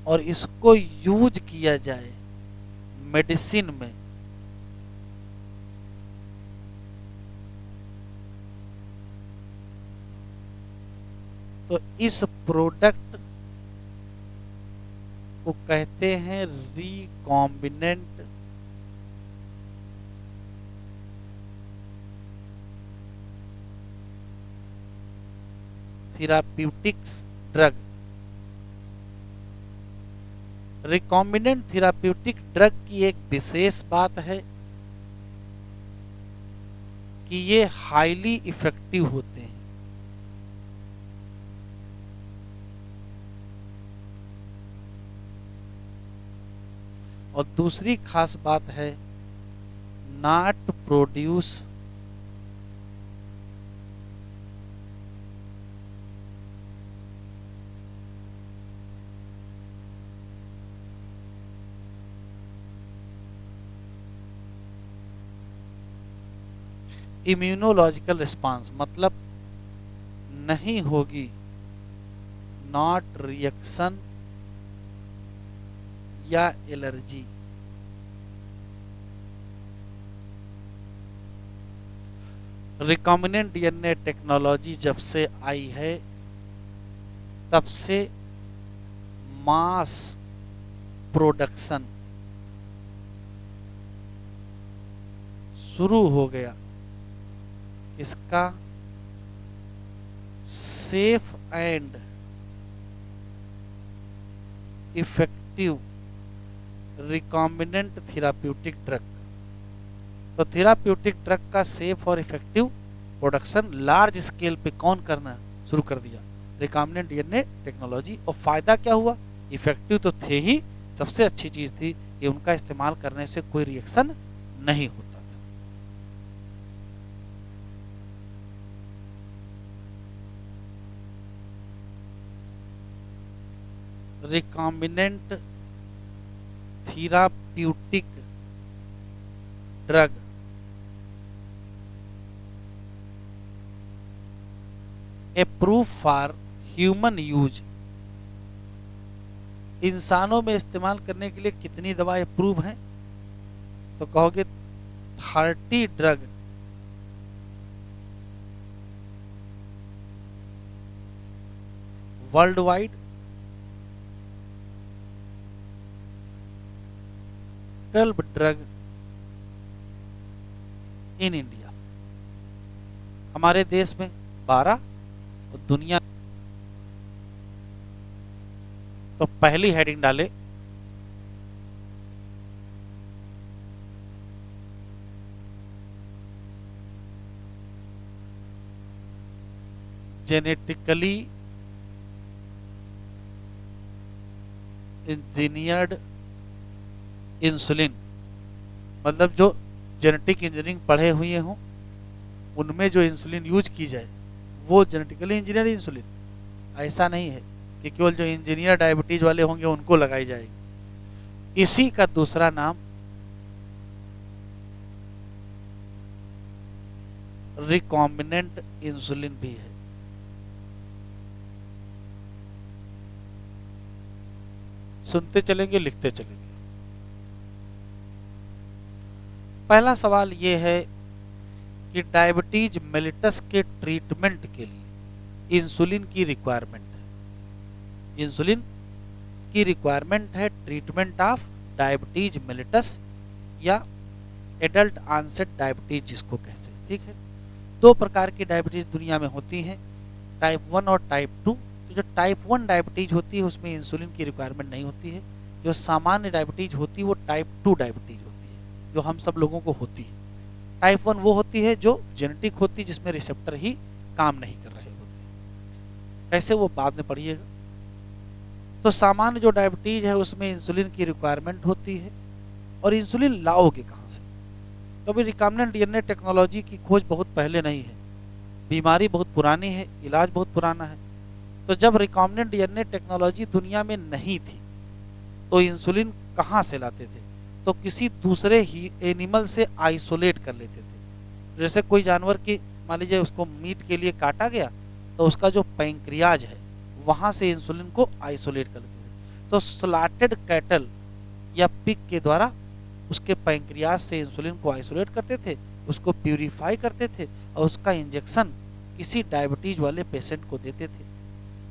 और इसको यूज किया जाए मेडिसिन में, तो इस प्रोडक्ट को कहते हैं recombinant therapeutics drug. Recombinant therapeutic drug की एक विशेष बात है कि ये हाईली इफेक्टिव होते हैं। और दूसरी खास बात है नॉट प्रोड्यूस इम्यूनोलॉजिकल रिस्पांस, मतलब नहीं होगी नॉट रिएक्शन या एलर्जी। रिकॉम्बिनेंट डीएनए टेक्नोलॉजी जब से आई है तब से मास प्रोडक्शन शुरू हो गया इसका safe and effective recombinant therapeutic drug. तो थेराप्यूटिक ड्रग का सेफ और इफेक्टिव प्रोडक्शन लार्ज स्केल पे कौन करना शुरू कर दिया, रिकॉम्बिनेंट डीएनए टेक्नोलॉजी। और फायदा क्या हुआ, इफेक्टिव तो थे ही, सबसे अच्छी चीज थी कि उनका इस्तेमाल करने से कोई रिएक्शन नहीं होता था। Recombinant therapeutic drug approve for human use, इंसानों में इस्तेमाल करने के लिए कितनी दवाएं अप्रूव हैं, तो कहोगे 30 drug world wide, 12 drug in India. हमारे देश में 12 और दुनिया। तो पहली हेडिंग डाले जेनेटिकली इंजीनियर्ड इंसुलिन, मतलब जो जेनेटिक इंजीनियरिंग पढ़े हुए हों उनमें जो इंसुलिन यूज की जाए वो जेनेटिकली इंजीनियर्ड इंसुलिन। ऐसा नहीं है कि केवल जो इंजीनियर डायबिटीज वाले होंगे उनको लगाई जाएगी। इसी का दूसरा नाम रिकॉम्बिनेंट इंसुलिन भी है। सुनते चलेंगे, लिखते चलेंगे। पहला सवाल यह है कि डायबिटीज मेलिटस के ट्रीटमेंट के लिए इंसुलिन की रिक्वायरमेंट है, इंसुलिन की रिक्वायरमेंट है ट्रीटमेंट ऑफ डायबिटीज मेलिटस या एडल्ट आंसेट डायबिटीज जिसको कहते हैं। ठीक है, दो प्रकार की डायबिटीज दुनिया में होती हैं, टाइप 1 और टाइप 2। तो जो टाइप 1 डायबिटीज होती है उसमें इंसुलिन की रिक्वायरमेंट नहीं होती है। जो सामान्य डायबिटीज होती है वो टाइप 2 डायबिटीज होती है, जो हम सब लोगों को होती है। टाइप 1 वो होती है जो जेनेटिक होती है, जिसमें रिसेप्टर ही काम नहीं कर रहे होते। कैसे, वो बाद में पढ़िएगा। तो सामान्य जो डायबिटीज है उसमें इंसुलिन की रिक्वायरमेंट होती है। और इंसुलिन लाओगे कहाँ से? तो अभी रिकॉम्बिनेंट डीएनए टेक्नोलॉजी की खोज बहुत पहले नहीं है, बीमारी बहुत पुरानी है, इलाज बहुत पुराना है। तो जब रिकॉम्बिनेंट डीएनए टेक्नोलॉजी दुनिया में नहीं थी तो इंसुलिन कहाँ से लाते थे? तो किसी दूसरे ही एनिमल से आइसोलेट कर लेते थे। जैसे कोई जानवर की, मान लीजिए उसको मीट के लिए काटा गया, तो उसका जो पैंक्रियाज है वहाँ से इंसुलिन को आइसोलेट कर लेते थे। तो स्लॉटेड कैटल या पिग के द्वारा उसके पैंक्रियाज से इंसुलिन को आइसोलेट करते थे, उसको प्यूरिफाई करते थे और उसका इंजेक्शन किसी डायबिटीज वाले पेशेंट को देते थे।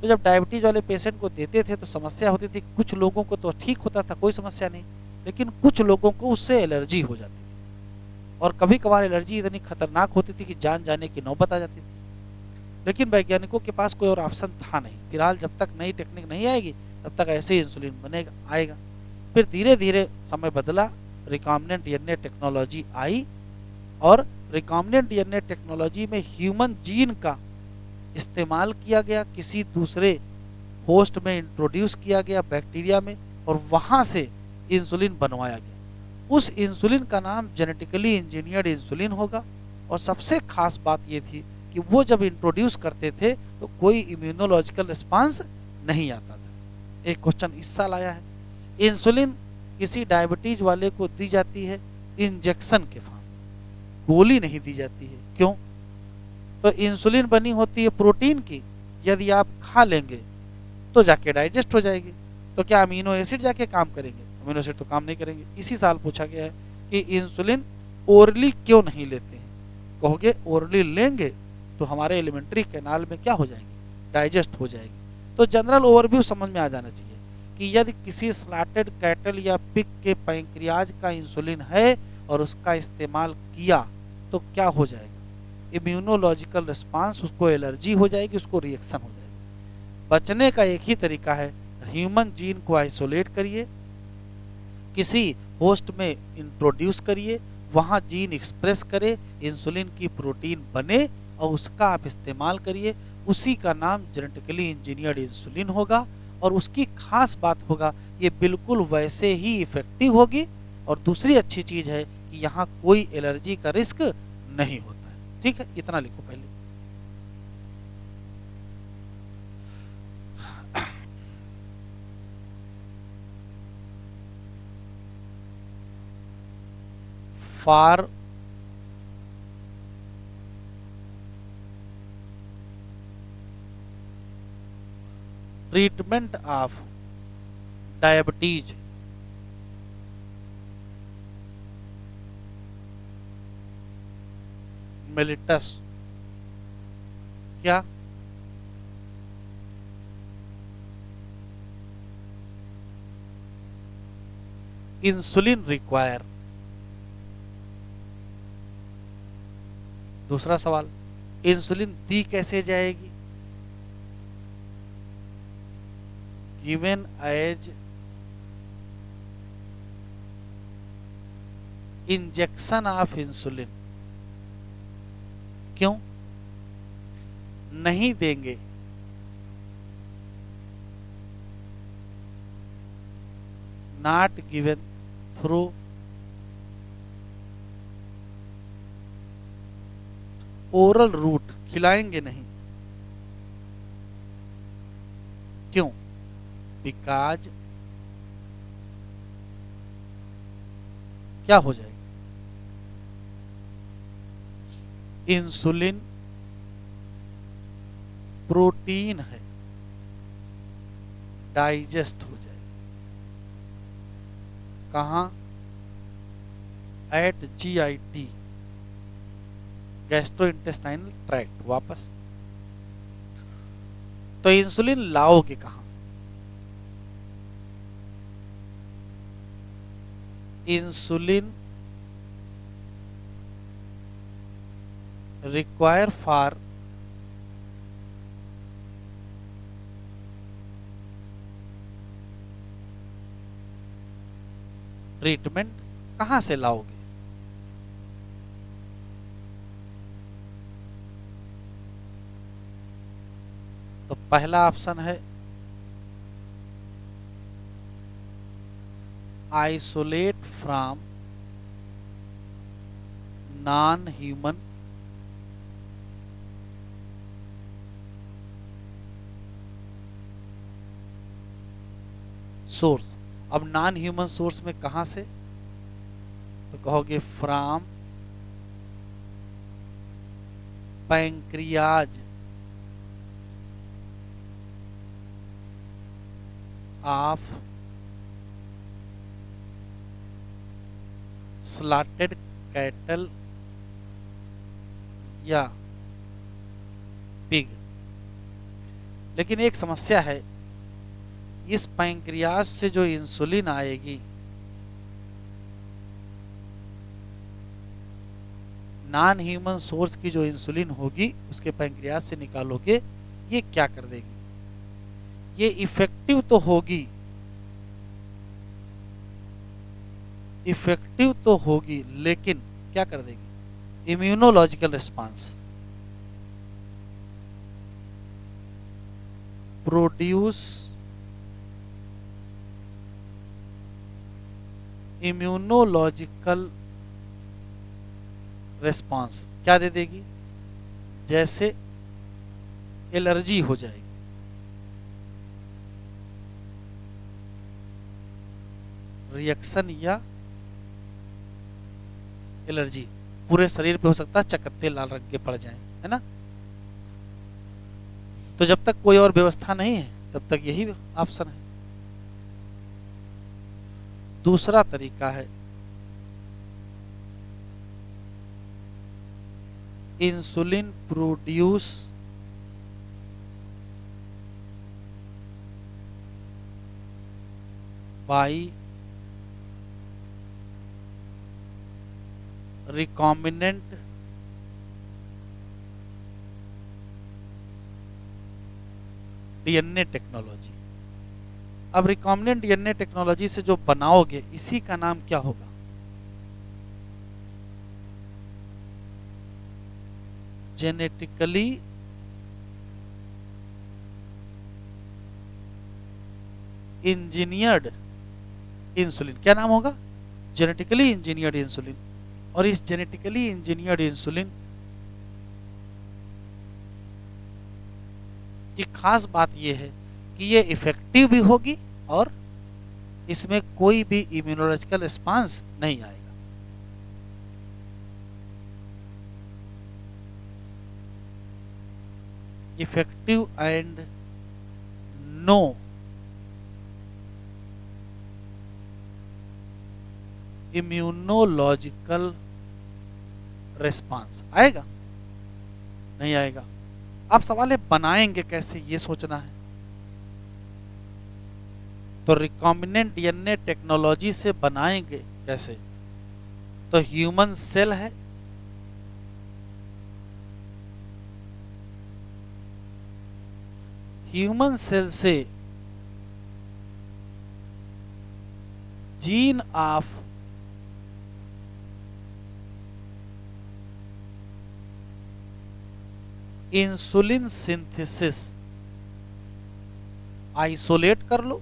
तो जब डायबिटीज वाले पेशेंट को देते थे तो समस्या होती थी, कुछ लोगों को तो ठीक होता था, कोई समस्या नहीं, लेकिन कुछ लोगों को उससे एलर्जी हो जाती थी। और कभी कभार एलर्जी इतनी खतरनाक होती थी कि जान जाने की नौबत आ जाती थी। लेकिन वैज्ञानिकों के पास कोई और ऑप्शन था नहीं। फिलहाल जब तक नई टेक्निक नहीं आएगी तब तक ऐसे ही इंसुलिन बनेगा, आएगा। फिर धीरे धीरे समय बदला, रिकॉम्बिनेंट डीएनए टेक्नोलॉजी आई और रिकॉम्बिनेंट डीएनए टेक्नोलॉजी में ह्यूमन जीन का इस्तेमाल किया गया, किसी दूसरे होस्ट में इंट्रोड्यूस किया गया बैक्टीरिया में, और वहाँ से इंसुलिन बनवाया गया। उस इंसुलिन का नाम जेनेटिकली इंजीनियर्ड इंसुलिन होगा। और सबसे खास बात ये थी कि वो जब इंट्रोड्यूस करते थे तो कोई इम्यूनोलॉजिकल रिस्पांस नहीं आता था। एक क्वेश्चन इस साल आया है, इंसुलिन किसी डायबिटीज वाले को दी जाती है इंजेक्शन के फॉर्म, गोली नहीं दी जाती है। क्यों? तो इंसुलिन बनी होती है प्रोटीन की, यदि आप खा लेंगे तो जाके डाइजेस्ट हो जाएगी। तो क्या अमीनो एसिड जाके काम करेंगे? अमीनो एसिड तो काम नहीं करेंगे। इसी साल पूछा गया है कि इंसुलिन ओरली क्यों नहीं लेते हैं? कहोगे ओरली लेंगे तो हमारे एलिमेंट्री कैनाल में क्या हो जाएगी? डाइजेस्ट हो जाएगी। तो जनरल ओवरव्यू समझ में आ जाना चाहिए कि यदि किसी स्लॉटेड कैटल या पिग के पैंक्रियाज का इंसुलिन है और उसका इस्तेमाल किया तो क्या हो जाएगा? इम्यूनोलॉजिकल रिस्पांस, उसको एलर्जी हो जाएगी, उसको रिएक्शन हो जाएगी। बचने का एक ही तरीका है, ह्यूमन जीन को आइसोलेट करिए, किसी होस्ट में इंट्रोड्यूस करिए, वहाँ जीन एक्सप्रेस करे, इंसुलिन की प्रोटीन बने और उसका आप इस्तेमाल करिए। उसी का नाम जेनेटिकली इंजीनियर्ड इंसुलिन होगा। और उसकी खास बात होगा, ये बिल्कुल वैसे ही इफेक्टिव होगी। और दूसरी अच्छी चीज़ है कि यहाँ कोई एलर्जी का रिस्क नहीं होता है। ठीक है, इतना लिखो पहले। For treatment of diabetes mellitus, क्या इंसुलिन रिक्वायर? दूसरा सवाल, इंसुलिन दी कैसे जाएगी? Given as injection of insulin. क्यों नहीं देंगे? Not given through oral route, खिलाएंगे नहीं। क्यों? बिकॉज क्या हो जाएगा? इंसुलिन प्रोटीन है, डाइजेस्ट हो जाएगी। कहाँ? At GIT, gastrointestinal tract. वापस, तो इंसुलिन लाओगे कहाँ? इंसुलिन require for ट्रीटमेंट कहां से लाओगे? तो पहला ऑप्शन है isolate from non human source. अब नॉन ह्यूमन सोर्स में कहां से? तो कहोगे from pancreas of slotted cattle या पिग। लेकिन एक समस्या है, इस पैंक्रियाज से जो इंसुलिन आएगी, नॉन ह्यूमन सोर्स की जो इंसुलिन होगी उसके पैंक्रियाज से निकालोगे, ये क्या कर देगी? ये इफेक्टिव तो होगी, इफेक्टिव तो होगी, लेकिन क्या कर देगी? Immunological response produce immunological response क्या दे देगी? जैसे एलर्जी हो जाएगी, रिएक्शन या एलर्जी पूरे शरीर पे हो सकता है, चकत्ते लाल रंग के पड़ जाएं, है ना। तो जब तक कोई और व्यवस्था नहीं है तब तक यही ऑप्शन है। दूसरा तरीका है insulin produce by recombinant DNA technology. अब रिकॉम्बिनेंट डीएनए टेक्नोलॉजी से जो बनाओगे, इसी का नाम क्या होगा? Genetically engineered insulin. क्या नाम होगा? Genetically engineered insulin. और इस जेनेटिकली इंजीनियर्ड इंसुलिन की खास बात यह है कि ये इफेक्टिव भी होगी और इसमें कोई भी इम्यूनोलॉजिकल रिस्पांस नहीं आएगा। Effective and no immunological response आएगा? नहीं आएगा। अब सवाल है बनाएंगे कैसे, ये सोचना है। तो रिकॉम्बिनेंट डीएनए टेक्नोलॉजी से बनाएंगे कैसे? तो ह्यूमन सेल है, ह्यूमन सेल से gene of insulin synthesis isolate कर लो,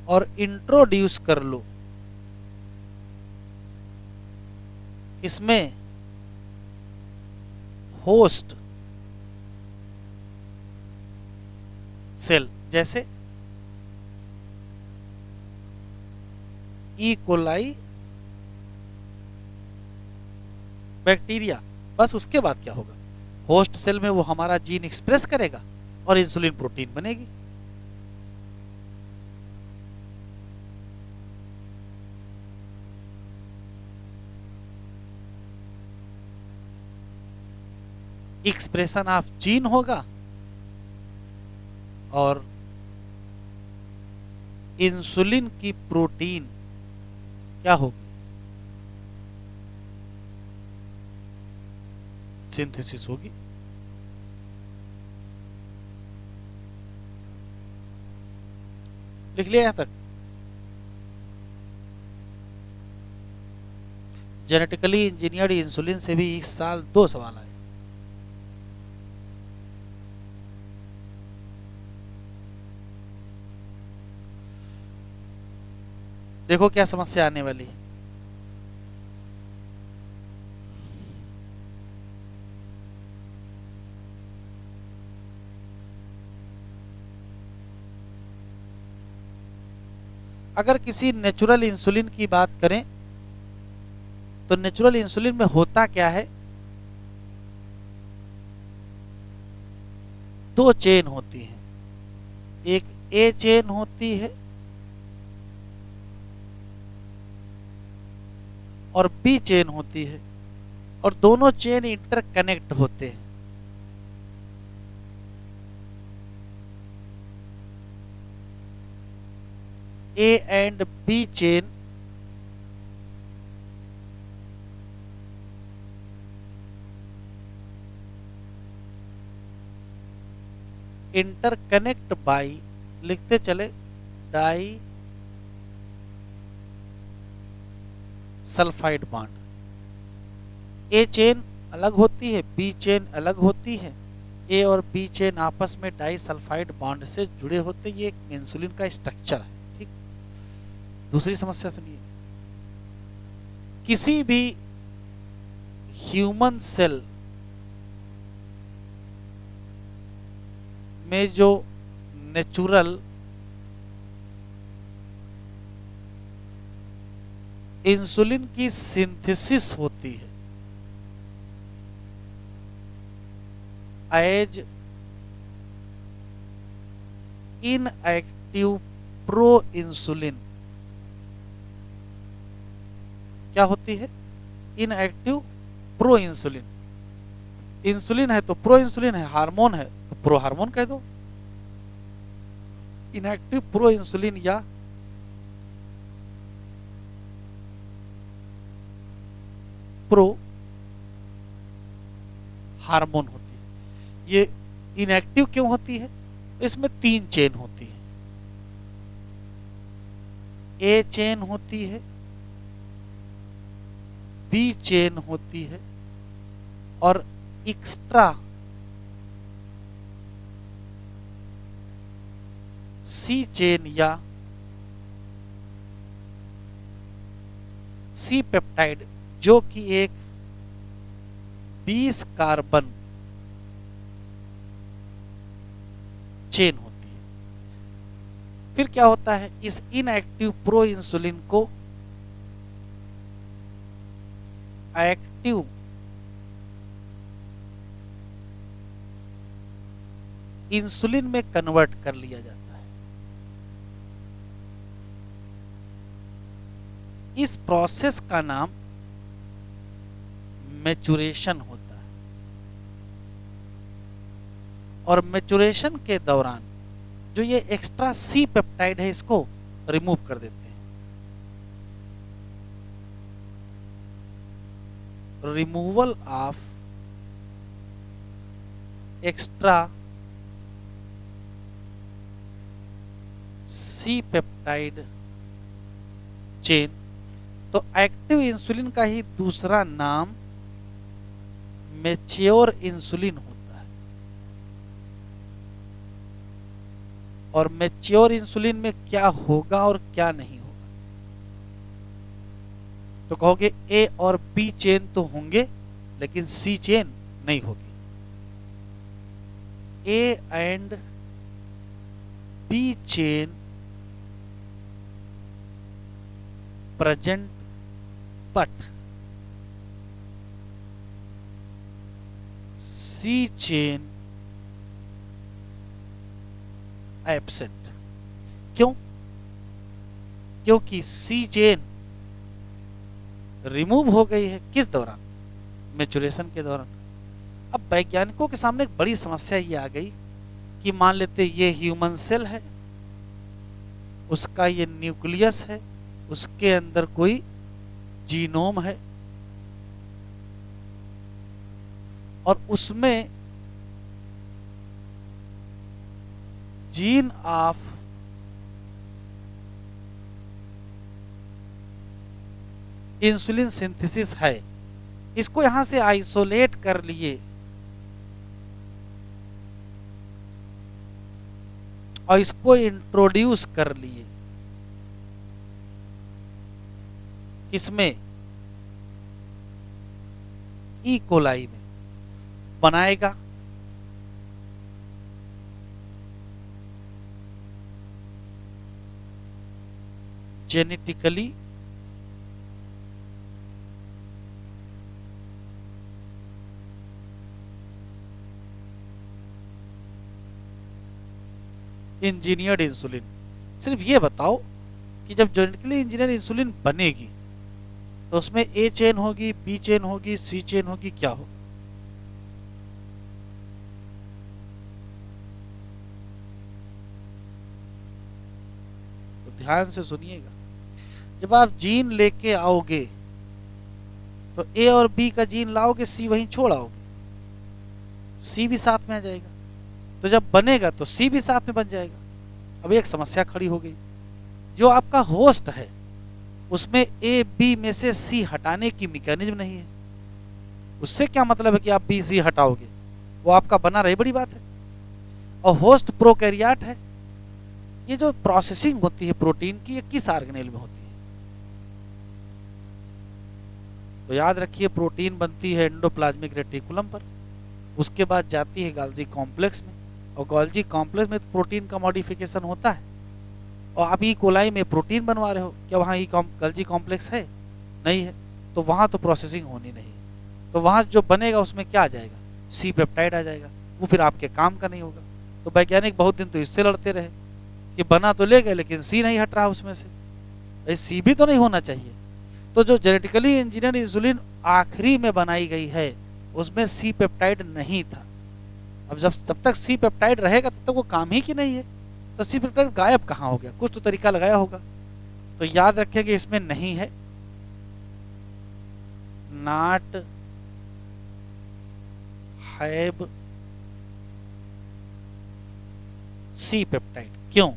और इंट्रोड्यूस कर लो इसमें होस्ट सेल, जैसे ई कोलाई बैक्टीरिया। बस उसके बाद क्या होगा? होस्ट सेल में वो हमारा जीन एक्सप्रेस करेगा और इंसुलिन प्रोटीन बनेगी। एक्सप्रेशन ऑफ जीन होगा और इंसुलिन की प्रोटीन क्या होगी, सिंथेसिस होगी। लिख लिया यहां तक। जेनेटिकली इंजीनियर्ड इंसुलिन से भी इस साल 2 सवाल आए। देखो क्या समस्या आने वाली है। अगर किसी नेचुरल इंसुलिन की बात करें तो नेचुरल इंसुलिन में होता क्या है, 2 चेन होती हैं, एक ए चेन होती है और बी चेन होती है, और दोनों चेन इंटरकनेक्ट होते हैं। A and B chain interconnect by, लिखते चले, disulphide bond. A chain अलग होती है, बी चेन अलग होती है। ए और बी चेन आपस में डाई सल्फाइड बॉन्ड से जुड़े होते, ये एक इंसुलिन का स्ट्रक्चर है। ठीक, दूसरी समस्या सुनिए। किसी भी ह्यूमन सेल में जो नेचुरल इंसुलिन की सिंथेसिस होती है एज इनएक्टिव प्रो इंसुलिन, क्या होती है, इनएक्टिव प्रो इंसुलिन। इंसुलिन है तो प्रो इंसुलिन है, हार्मोन है तो प्रो हार्मोन कह दो। इनएक्टिव प्रो इंसुलिन या प्रो हार्मोन होती है। ये इनएक्टिव क्यों होती है, इसमें 3 चेन होती है। ए चेन होती है, बी चेन होती है, और एक्स्ट्रा सी चेन या सी पेप्टाइड, जो कि एक 20 कार्बन चेन होती है। फिर क्या होता है, इस इनएक्टिव प्रो इंसुलिन को एक्टिव इंसुलिन में कन्वर्ट कर लिया जाता है। इस प्रोसेस का नाम मैचुरेशन होता है, और मैचुरेशन के दौरान जो ये एक्स्ट्रा सी पेप्टाइड है इसको रिमूव कर देते हैं। Removal of extra C peptide chain, तो एक्टिव इंसुलिन का ही दूसरा नाम मैच्योर इंसुलिन होता है। और मैच्योर इंसुलिन में क्या होगा और क्या नहीं होगा, तो कहोगे ए और बी चेन तो होंगे लेकिन सी चेन नहीं होगी। A and B chain present but C chain absent. क्यों, क्योंकि सी चेन रिमूव हो गई है। किस दौरान, मैचुरेशन के दौरान। अब वैज्ञानिकों के सामने एक बड़ी समस्या ये आ गई कि मान लेते ये ह्यूमन सेल है, उसका ये न्यूक्लियस है, उसके अंदर कोई जीनोम है और उसमें जीन ऑफ इंसुलिन सिंथेसिस है। इसको यहां से आइसोलेट कर लिए और इसको इंट्रोड्यूस कर लिए किसमें, ई कोलाई में बनाएगा। Genetically engineered insulin. सिर्फ ये बताओ कि जब जेनेटिकली इंजीनियर्ड इंसुलिन बनेगी तो उसमें ए चेन होगी, बी चेन होगी, सी चेन होगी, क्या होगा? तो ध्यान से सुनिएगा, जब आप जीन लेके आओगे तो ए और बी का जीन लाओगे, सी वहीं छोड़ आओगे, सी भी साथ में आ जाएगा। तो जब बनेगा तो सी भी साथ में बन जाएगा। अब एक समस्या खड़ी हो गई, जो आपका होस्ट है उसमें ए बी में से सी हटाने की मैकेनिज्म नहीं है। उससे क्या मतलब है कि आप बी सी हटाओगे, वो आपका बना रहे, बड़ी बात है। और होस्ट प्रोकैरियोट है। ये जो प्रोसेसिंग होती है प्रोटीन की, ये किस ऑर्गेनेल में होती है? तो याद रखिए, प्रोटीन बनती है एंडोप्लाज्मिक रेटिकुलम पर, उसके बाद जाती है गोल्जी कॉम्प्लेक्स में, और गोल्जी कॉम्प्लेक्स में तो प्रोटीन का मॉडिफिकेशन होता है। और आप ई कोलाई में प्रोटीन बनवा रहे हो, क्या वहाँ गोल्जी कॉम्प्लेक्स है? नहीं है, तो वहाँ तो प्रोसेसिंग होनी नहीं है। तो वहाँ जो बनेगा उसमें क्या आ जाएगा? सी पेप्टाइड आ जाएगा, वो फिर आपके काम का नहीं होगा। तो वैज्ञानिक बहुत दिन तो इससे लड़ते रहे कि बना तो ले गए लेकिन सी नहीं हट रहा उसमें से, सी भी तो नहीं होना चाहिए। तो जो जेनेटिकली इंजीनियर इंसुलिन आखिरी में बनाई गई है उसमें सी पेप्टाइड नहीं था। अब जब तक सी पेप्टाइड रहेगा तब तक वो काम ही की नहीं है, तो सी पेप्टाइड गायब कहाँ हो गया? कुछ तो तरीका लगाया होगा। तो याद रखेंगे इसमें नहीं है, नॉट हैव सी पेप्टाइड। क्यों?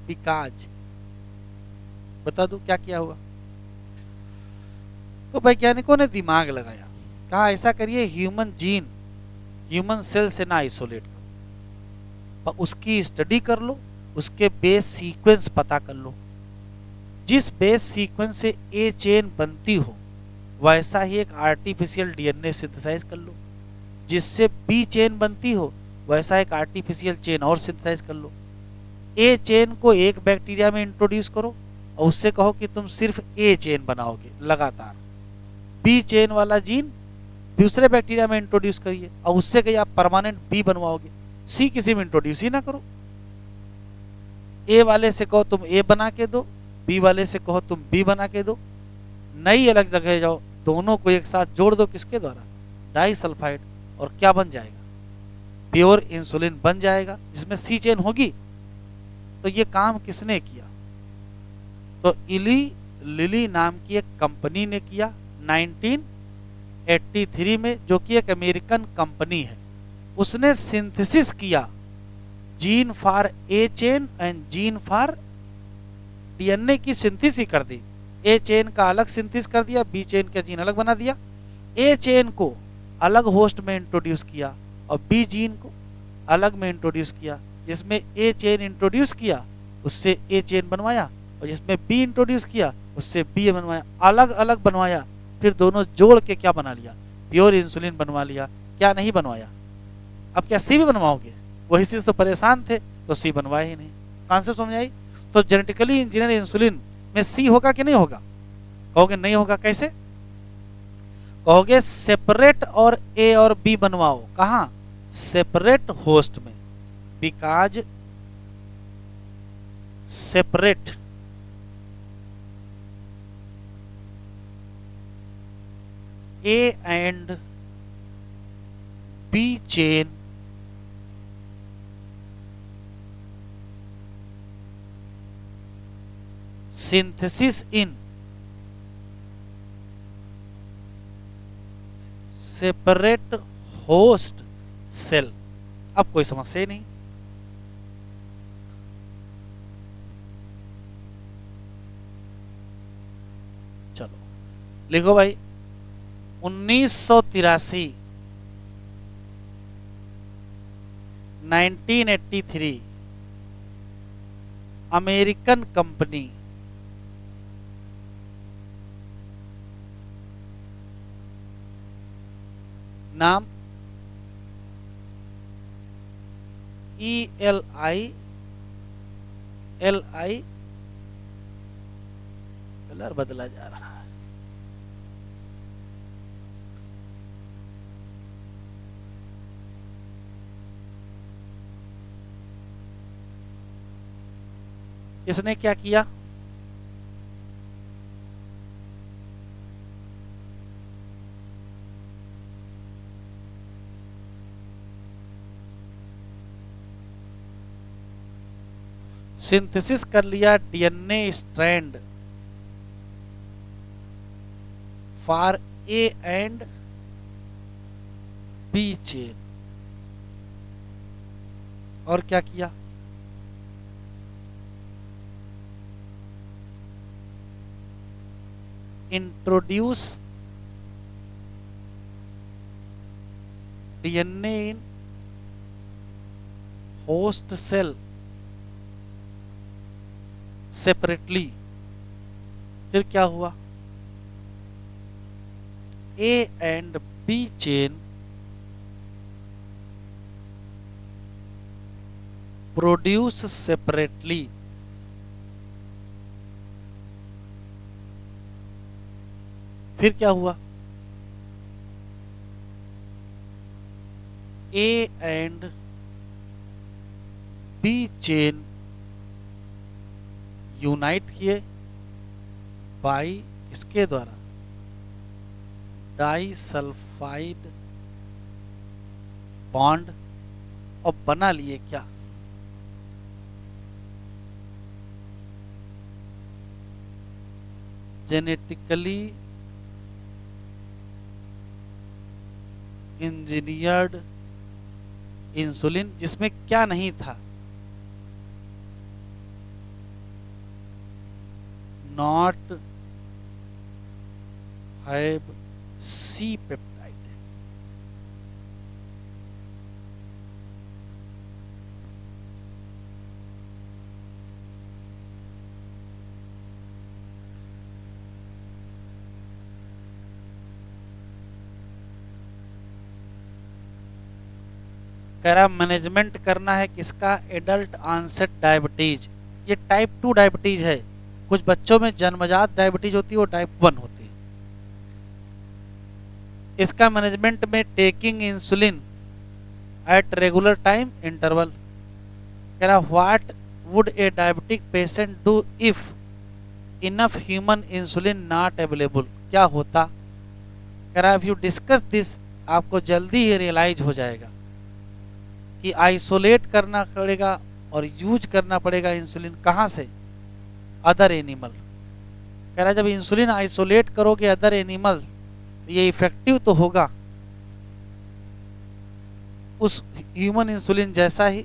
बिकॉज, बता दो क्या किया होगा? तो वैज्ञानिकों ने दिमाग लगाया, कहा ऐसा करिए, ह्यूमन जीन ह्यूमन सेल से ना आइसोलेट करो, पर उसकी स्टडी कर लो, उसके बेस सीक्वेंस पता कर लो। जिस बेस सीक्वेंस से ए चेन बनती हो वैसा ही एक आर्टिफिशियल डीएनए सिंथेसाइज कर लो, जिससे बी चेन बनती हो वैसा एक आर्टिफिशियल चेन और सिंथेसाइज कर लो। ए चेन को एक बैक्टीरिया में इंट्रोड्यूस करो और उससे कहो कि तुम सिर्फ ए चेन बनाओगे लगातार। बी चेन वाला जीन दूसरे बैक्टीरिया में इंट्रोड्यूस करिए और उससे कहिए आप परमानेंट बी बनवाओगे। सी किसी में इंट्रोड्यूस ही ना करो। ए वाले से कहो तुम ए बना के दो, बी वाले से कहो तुम बी बना के दो, नई अलग जगह जाओ, दोनों को एक साथ जोड़ दो, किसके द्वारा? डाई सल्फाइड, और क्या बन जाएगा? प्योर इंसुलिन बन जाएगा जिसमें सी चेन होगी। तो ये काम किसने किया? तो इली लिली नाम की एक कंपनी ने किया 1983 में, जो कि एक अमेरिकन कंपनी है। उसने सिंथेसिस किया gene for a chain and gene for DNA की सिंथेसिस कर दी। ए चेन का अलग सिंथेसिस कर दिया, बी चेन का जीन अलग बना दिया। ए चेन को अलग होस्ट में इंट्रोड्यूस किया और बी जीन को अलग में इंट्रोड्यूस किया। जिसमें ए चेन इंट्रोड्यूस किया उससे ए चेन बनवाया, और जिसमें बी इंट्रोड्यूस किया उससे बी बनवाया, अलग अलग बनवाया। फिर दोनों जोड़ के क्या बना लिया? प्योर इंसुलिन बनवा लिया। क्या नहीं बनवाया? अब क्या सी भी बनवाओगे? वही चीज तो परेशान थे तो सी बनवाए ही नहीं। कॉन्सेप्ट समझ आई? तो जेनेटिकली इंजीनियर इंसुलिन में सी होगा कि नहीं होगा? कहोगे नहीं होगा, कैसे? कहोगे सेपरेट और ए और बी बनवाओ। कहाँ? सेपरेट होस्ट में, because separate A and B chain synthesis in separate host cell. अब कोई समस्या ही नहीं। चलो लिखो भाई 1983 1983 अमेरिकन कंपनी नाम ELI कलर बदला जा रहा है। इसने क्या किया? सिंथेसिस कर लिया DNA strand for A and B chain. और क्या किया? Introduce DNA in host cell separately. फिर क्या हुआ? A and B chain produce separately. फिर क्या हुआ? A and B chain unite किए बाई किसके द्वारा? Disulphide bond. और बना लिए क्या? जेनेटिकली इंजीनियर्ड इंसुलिन, जिसमें क्या नहीं था? Not have C peptide. कह रहा मैनेजमेंट करना है किसका? Adult onset diabetes. ये टाइप 2 डायबिटीज है। कुछ बच्चों में जन्मजात डायबिटीज होती है, वो टाइप 1 होती है। इसका मैनेजमेंट में taking insulin at regular time interval. कह रहा what would a diabetic patient do if enough human insulin not available. क्या होता? कह रहा इफ यू डिस्कस दिस, आपको जल्दी ही रियलाइज हो जाएगा कि आइसोलेट करना पड़ेगा और यूज करना पड़ेगा इंसुलिन। कहाँ से? Other animal. कह रहा जब इंसुलिन आइसोलेट करोगे अदर एनिमल, ये इफेक्टिव तो होगा उस ह्यूमन इंसुलिन जैसा ही,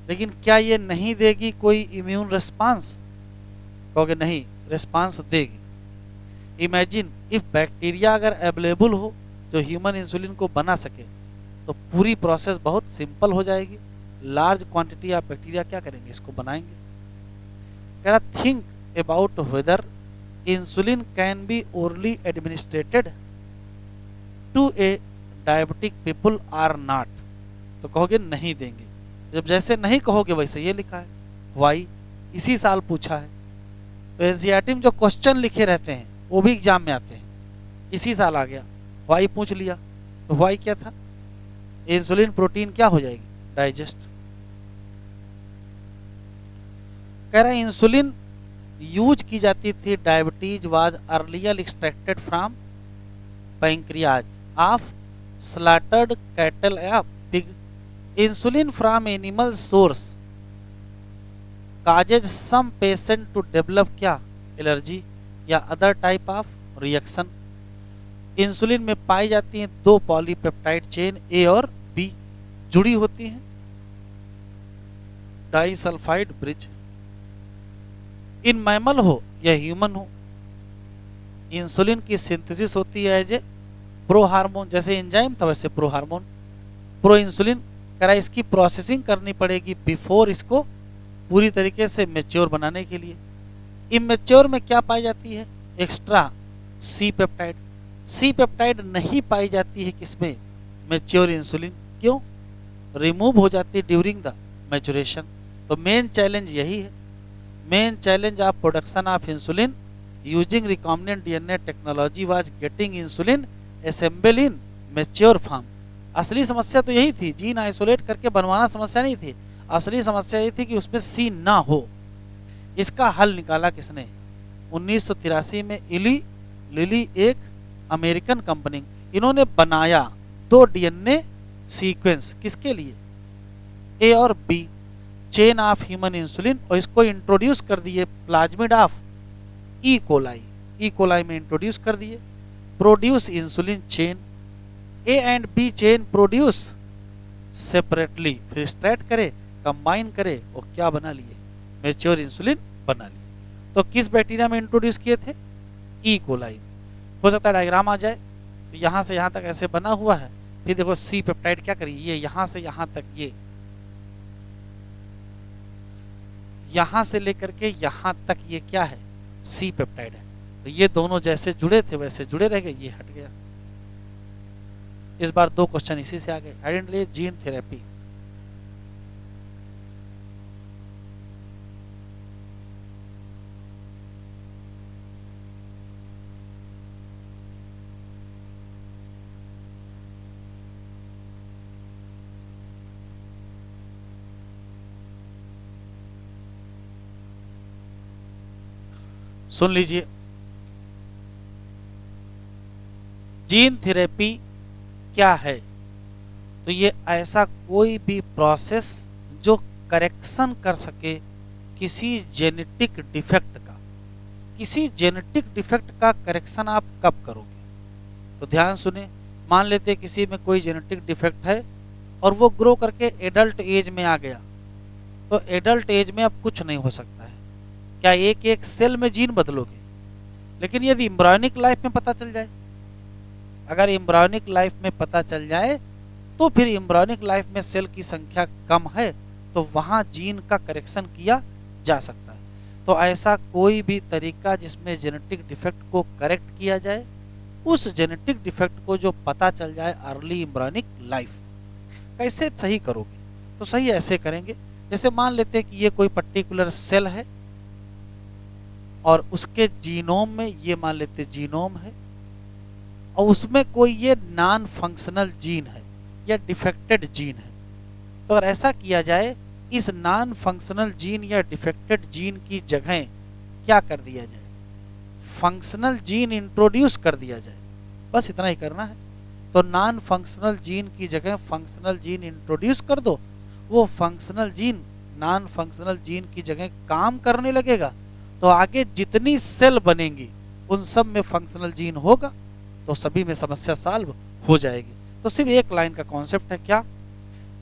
लेकिन क्या ये नहीं देगी कोई इम्यून रिस्पांस? कहोगे नहीं, रिस्पांस देगी। इमेजिन इफ बैक्टीरिया अगर अवेलेबल हो जो ह्यूमन इंसुलिन को बना सके, तो पूरी प्रोसेस बहुत सिंपल हो जाएगी। लार्ज क्वांटिटी ऑफ बैक्टीरिया क्या करेंगे? इसको बनाएंगे। कह रहा think about whether insulin can be orally administrated to a diabetic people or not. तो कहोगे नहीं देंगे। जब जैसे नहीं कहोगे वैसे ये लिखा है। वाई इसी साल पूछा है। तो एनसीईआरटी में जो क्वेश्चन लिखे रहते हैं वो भी एग्जाम में आते हैं। इसी साल आ गया, वाई पूछ लिया। तो वाई क्या था? इंसुलिन प्रोटीन क्या हो जाएगी? डाइजेस्ट। कह रहा है इंसुलिन यूज की जाती थी। Diabetes was earlier extracted from pancreas of slaughtered cattle या pig. Insulin from animal source causes some patient to develop क्या, एलर्जी या other type of reaction. Insulin में पाई जाती हैं दो पॉलीपेप्टाइड चेन ए और बी जुड़ी होती हैं डाइसल्फाइड ब्रिज। इन मैमल हो या ह्यूमन हो, इंसुलिन की सिंथेसिस होती है एज ए प्रो हार्मोन, जैसे एंजाइम था वैसे प्रो हार्मोन। प्रो इंसुलिन करा, इसकी प्रोसेसिंग करनी पड़ेगी बिफोर इसको पूरी तरीके से मेच्योर बनाने के लिए। इमेच्योर में क्या पाई जाती है, extra C peptide. C peptide नहीं पाई जाती है किसमें, मेच्योर इंसुलिन। क्यों, रिमूव हो जाती है ड्यूरिंग द मैचुरेशन। तो मेन चैलेंज यही है, main challenge of production of insulin using recombinant DNA technology was getting insulin assemble in mature form. असली समस्या तो यही थी, जीन आइसोलेट करके बनवाना समस्या नहीं थी, असली समस्या ये थी कि उसमें सी ना हो। इसका हल निकाला किसने, 1983 में इली लिली एक अमेरिकन कंपनी, इन्होंने बनाया दो डीएनए सीक्वेंस किसके लिए, ए और B chain of human insulin, और इसको इंट्रोड्यूस कर दिए प्लाज्मिड ऑफ ई कोलाई में इंट्रोड्यूस कर दिए। Produce insulin chain, A and B chain produce separately, फिर स्ट्रैट करे कंबाइन करे और क्या बना लिए, मैच्योर इंसुलिन बना लिए। तो किस बैक्टीरिया में इंट्रोड्यूस किए थे, ई कोलाई। हो सकता है डायग्राम आ जाए, तो यहाँ से यहाँ तक ऐसे बना हुआ है, फिर देखो सी पेप्टाइड क्या करिए, ये यहाँ से यहाँ तक, ये यहाँ से लेकर के यहाँ तक ये क्या है, सी पेप्टाइड है। तो ये दोनों जैसे जुड़े थे वैसे जुड़े रह गए, ये हट गया। इस बार दो क्वेश्चन इसी से आ गए। आइडेंटिफाई जीन थेरेपी, सुन लीजिए। जीन थेरेपी क्या है, तो ये ऐसा कोई भी प्रोसेस जो करेक्शन कर सके किसी जेनेटिक डिफेक्ट का। किसी जेनेटिक डिफेक्ट का करेक्शन आप कब करोगे, तो ध्यान सुने। मान लेते किसी में कोई जेनेटिक डिफेक्ट है और वो ग्रो करके एडल्ट एज में आ गया, तो एडल्ट एज में अब कुछ नहीं हो सकता है। क्या एक एक सेल में जीन बदलोगे, लेकिन यदि एम्ब्रियोनिक लाइफ में पता चल जाए, अगर एम्ब्रियोनिक लाइफ में पता चल जाए तो फिर एम्ब्रियोनिक लाइफ में सेल की संख्या कम है तो वहां जीन का करेक्शन किया जा सकता है। तो ऐसा कोई भी तरीका जिसमें जेनेटिक डिफेक्ट को करेक्ट किया जाए, उस जेनेटिक डिफेक्ट को जो पता चल जाए अर्ली एम्ब्रियोनिक लाइफ, कैसे सही करोगे, तो सही ऐसे करेंगे। जैसे मान लेते हैं कि ये कोई पर्टिकुलर सेल है और उसके जीनोम में, ये मान लेते जीनोम है और उसमें कोई ये नॉन फंक्शनल जीन है या डिफेक्टेड जीन है। तो अगर ऐसा किया जाए, इस नॉन फंक्शनल जीन या डिफेक्टेड जीन की जगह क्या कर दिया जाए, फंक्शनल जीन इंट्रोड्यूस कर दिया जाए, बस इतना ही करना है। तो नॉन फंक्शनल जीन की जगह फंक्शनल जीन इंट्रोड्यूस कर दो, वो functional gene non functional gene की जगह काम करने लगेगा, तो आगे जितनी सेल बनेंगी उन सब में फंक्शनल जीन होगा, तो सभी में समस्या सॉल्व हो जाएगी। तो सिर्फ एक लाइन का कॉन्सेप्ट है, क्या,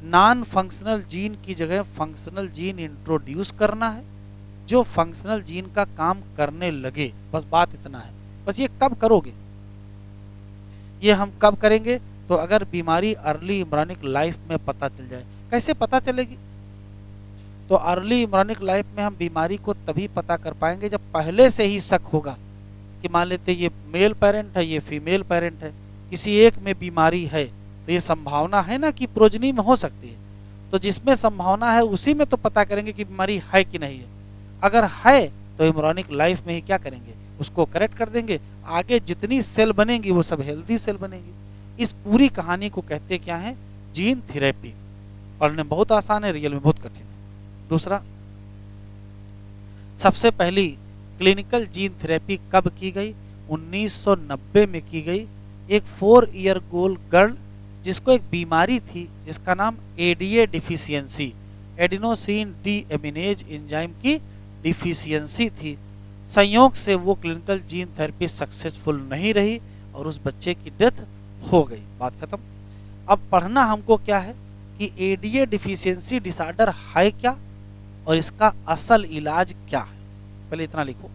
नॉन फंक्शनल जीन की जगह फंक्शनल जीन इंट्रोड्यूस करना है जो फंक्शनल जीन का काम करने लगे, बस बात इतना है। बस ये कब करोगे, ये हम कब करेंगे, तो अगर बीमारी अर्ली एम्ब्रियोनिक लाइफ में पता चल जाए। कैसे पता चलेगी, तो अर्ली एम्ब्रियोनिक लाइफ में हम बीमारी को तभी पता कर पाएंगे जब पहले से ही शक होगा कि मान लेते ये मेल पेरेंट है, ये फीमेल पेरेंट है, किसी एक में बीमारी है, तो ये संभावना है ना कि प्रोजनी में हो सकती है। तो जिसमें संभावना है उसी में तो पता करेंगे कि बीमारी है कि नहीं है। अगर है तो एम्ब्रियोनिक लाइफ में ही क्या करेंगे, उसको करेक्ट कर देंगे, आगे जितनी सेल बनेंगी वो सब हेल्दी सेल बनेंगी। इस पूरी कहानी को कहते क्या है, जीन थेरेपी। पढ़ने बहुत आसान है, रियल में बहुत कठिन है। दूसरा, सबसे पहली क्लिनिकल जीन थेरेपी कब की गई, 1990 में की गई। एक 4 ईयर ओल्ड गर्ल जिसको एक बीमारी थी जिसका नाम ADA deficiency, adenosine deaminase enzyme की डिफिशियंसी थी। संयोग से वो क्लिनिकल जीन थेरेपी सक्सेसफुल नहीं रही और उस बच्चे की डेथ हो गई। बात खत्म। अब पढ़ना हमको क्या है कि एडीए डिफिशियंसी डिसऑर्डर है क्या और इसका असल इलाज क्या है। पहले इतना लिखो।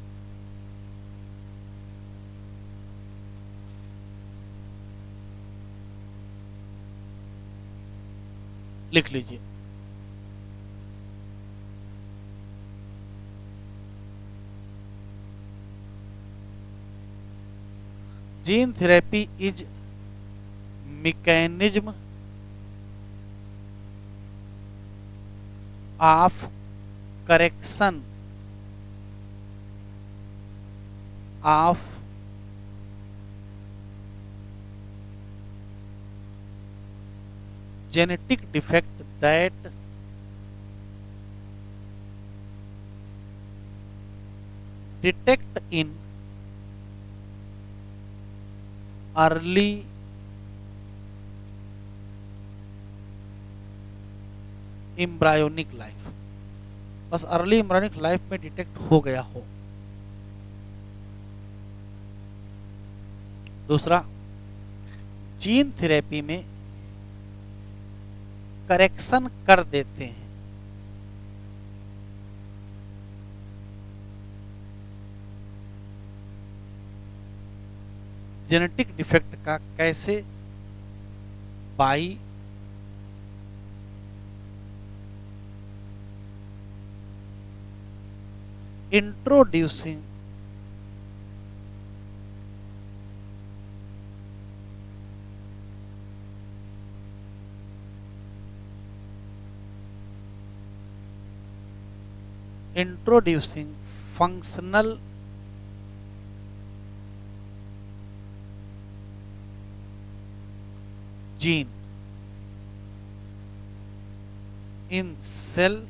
लिख लीजिए। Gene therapy is mechanism of correction of genetic defect that detect in early embryonic life, बस अर्ली एम्ब्रायोनिक लाइफ में डिटेक्ट हो गया हो। दूसरा, जीन थेरेपी में करेक्शन कर देते हैं। जेनेटिक डिफेक्ट का कैसे? By introducing functional gene in cell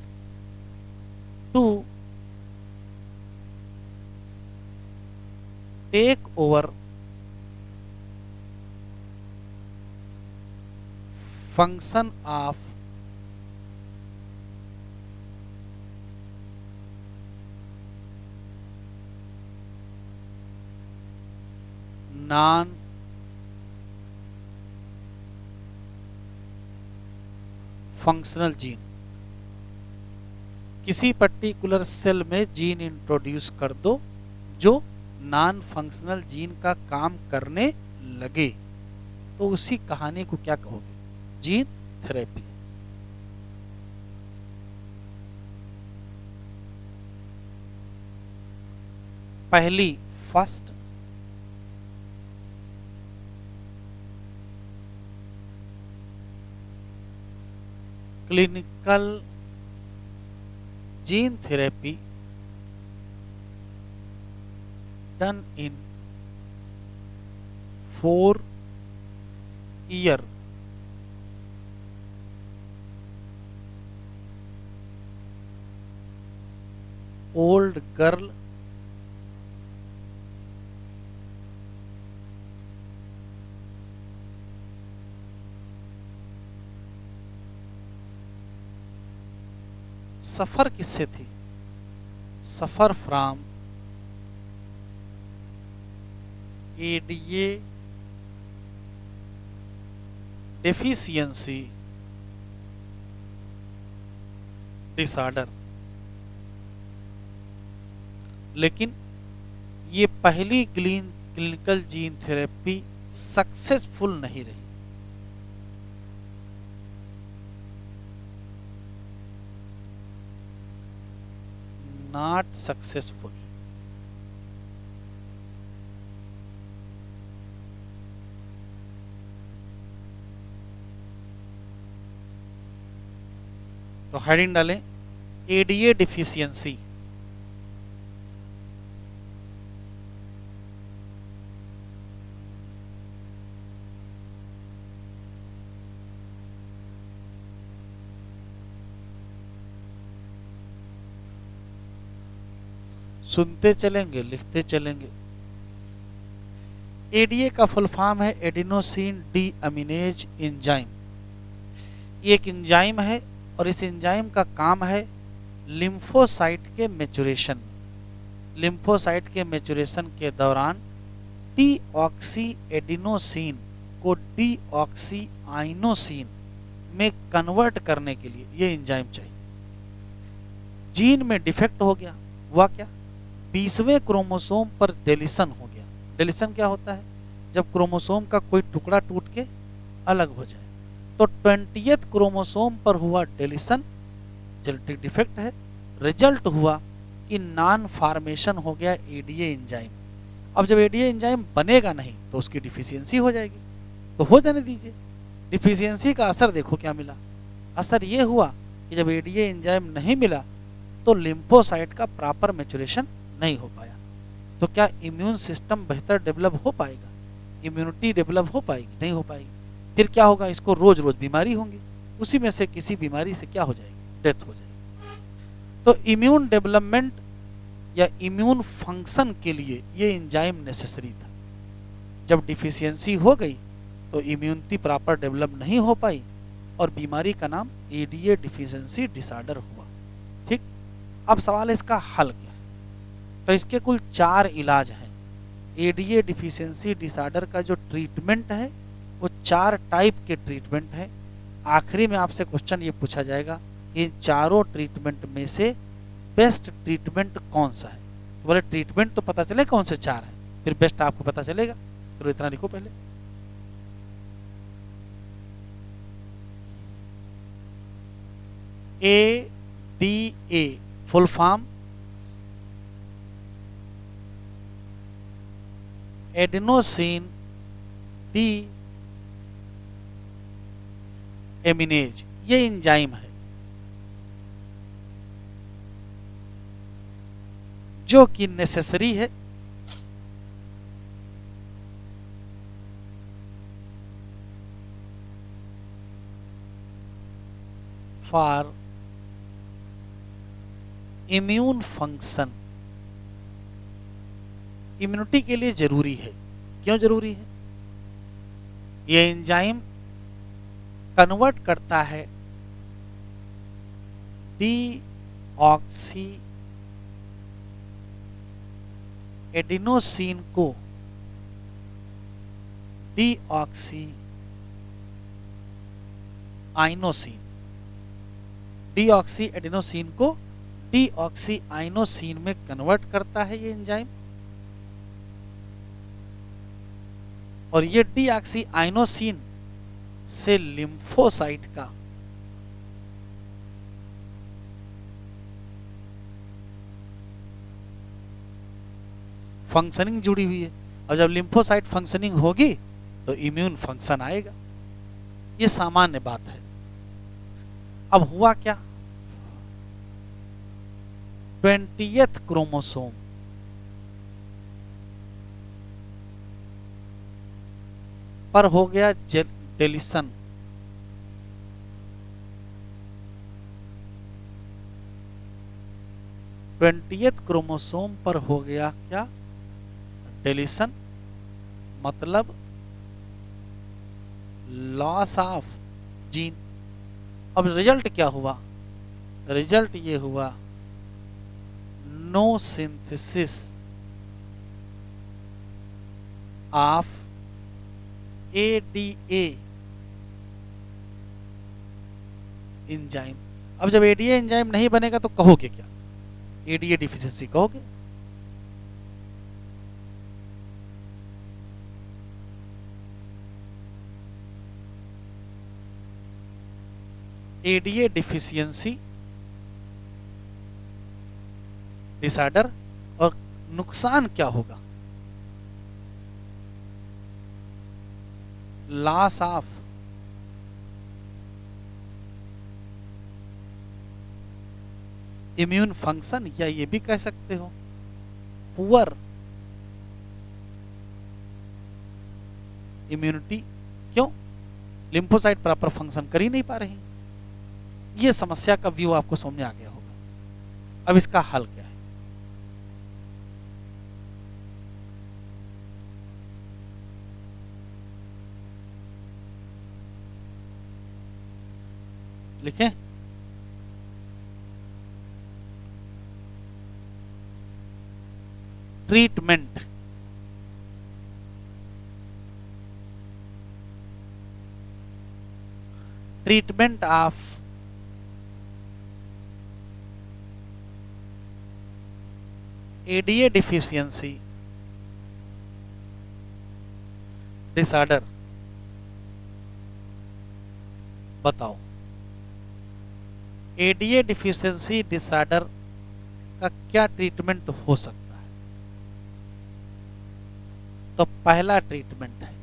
to take over function of non functional gene. किसी पर्टिकुलर सेल में जीन इंट्रोड्यूस कर दो जो नॉन फंक्शनल जीन का काम करने लगे, तो उसी कहानी को क्या कहोगे? Gene therapy. पहली first clinical gene therapy done in 4-year old girl suffer किससे थी? Suffer from ADA deficiency disorder. लेकिन ये पहली क्लिनिकल जीन थेरेपी सक्सेसफुल नहीं रही। Not successful. तो हेडिंग डालें एडीए डिफिशियंसी। सुनते चलेंगे, लिखते चलेंगे। एडीए का फुल फॉर्म है एडिनोसिन डी अमीनेज एंजाइम। ये एक एंजाइम है और इस एंजाइम का काम है लिम्फोसाइट के मैच्योरेशन। लिम्फोसाइट के मैच्योरेशन के दौरान डीऑक्सी एडिनोसिन को डीऑक्सीआइनोसिन में कन्वर्ट करने के लिए ये एंजाइम चाहिए। जीन में डिफेक्ट हो गया, हुआ क्या, 20वें क्रोमोसोम पर डेलीशन हो गया। डेलीशन क्या होता है, जब क्रोमोसोम का कोई टुकड़ा टूट के अलग हो जाए। तो 20th क्रोमोसोम पर हुआ डेलीशन, जेनेटिक डिफेक्ट है। रिजल्ट हुआ कि नॉन फॉर्मेशन हो गया एडीए एंजाइम। अब जब एडीए एंजाइम बनेगा नहीं तो उसकी डिफिशियंसी हो जाएगी, तो हो जाने दीजिए। डिफिशियंसी का असर देखो क्या मिला, असर ये हुआ कि जब एडीए एंजाइम नहीं मिला तो लिम्फोसाइट का प्रॉपर मैच्योरेशन नहीं हो पाया। तो क्या इम्यून सिस्टम बेहतर डेवलप हो पाएगा, इम्यूनिटी डेवलप हो पाएगी, नहीं हो पाएगी। फिर क्या होगा, इसको रोज रोज बीमारी होंगी, उसी में से किसी बीमारी से क्या हो जाएगी, डेथ हो जाएगी। तो इम्यून डेवलपमेंट या इम्यून फंक्शन के लिए ये एंजाइम नेसेसरी था। जब डिफिशियंसी हो गई तो इम्यूनिटी प्रॉपर डेवलप नहीं हो पाई और बीमारी का नाम एडीए डिफिशियंसी डिसऑर्डर हुआ। ठीक, अब सवाल है इसका हल क्या है। तो इसके कुल 4 इलाज हैं। एडीए डिफिशियंसी डिसऑर्डर का जो ट्रीटमेंट है वो 4 टाइप के ट्रीटमेंट है। आखिरी में आपसे क्वेश्चन ये पूछा जाएगा कि इन चारों ट्रीटमेंट में से बेस्ट ट्रीटमेंट कौन सा है। तो बोले ट्रीटमेंट तो पता चले कौन से 4 हैं, फिर बेस्ट आपको पता चलेगा। तो इतना लिखो पहले। ADA full form adenosine deaminase, ये एंजाइम है जो कि नेसेसरी है फॉर इम्यून फंक्शन। इम्यूनिटी के लिए जरूरी है। क्यों जरूरी है, ये एंजाइम कन्वर्ट करता है डीऑक्सी एडिनोसिन को डीऑक्सी आइनोसिन, डीऑक्सी एडिनोसिन को डीऑक्सी आइनोसिन में कन्वर्ट करता है ये एंजाइम। और ये डीऑक्सी आइनोसिन से लिम्फोसाइट का फंक्शनिंग जुड़ी हुई है। और जब लिम्फोसाइट फंक्शनिंग होगी तो इम्यून फंक्शन आएगा। ये सामान्य बात है। अब हुआ क्या, 20th क्रोमोसोम पर हो गया डेलीशन। क्रोमोसोम पर हो गया क्या, डेलीशन, मतलब लॉस ऑफ जीन। अब रिजल्ट क्या हुआ, रिजल्ट ये हुआ no synthesis of ADA enzyme. अब जब एडीए एंजाइम नहीं बनेगा तो कहोगे क्या, एडीए डिफिशियंसी कहोगे। एडीए डिफिशियंसी डिसऑर्डर, और नुकसान क्या होगा, लॉस ऑफ इम्यून फंक्शन, या ये भी कह सकते हो पुअर इम्यूनिटी। क्यों, लिम्फोसाइट प्रॉपर फंक्शन कर ही नहीं पा रही। ये समस्या का व्यू आपको समझ में आ गया होगा। अब इसका हल क्या है, लिखें। Treatment, treatment of ADA deficiency disorder. बताओ एडीए डिफिशियंसी डिसऑर्डर का क्या ट्रीटमेंट हो सकता है? तो पहला ट्रीटमेंट है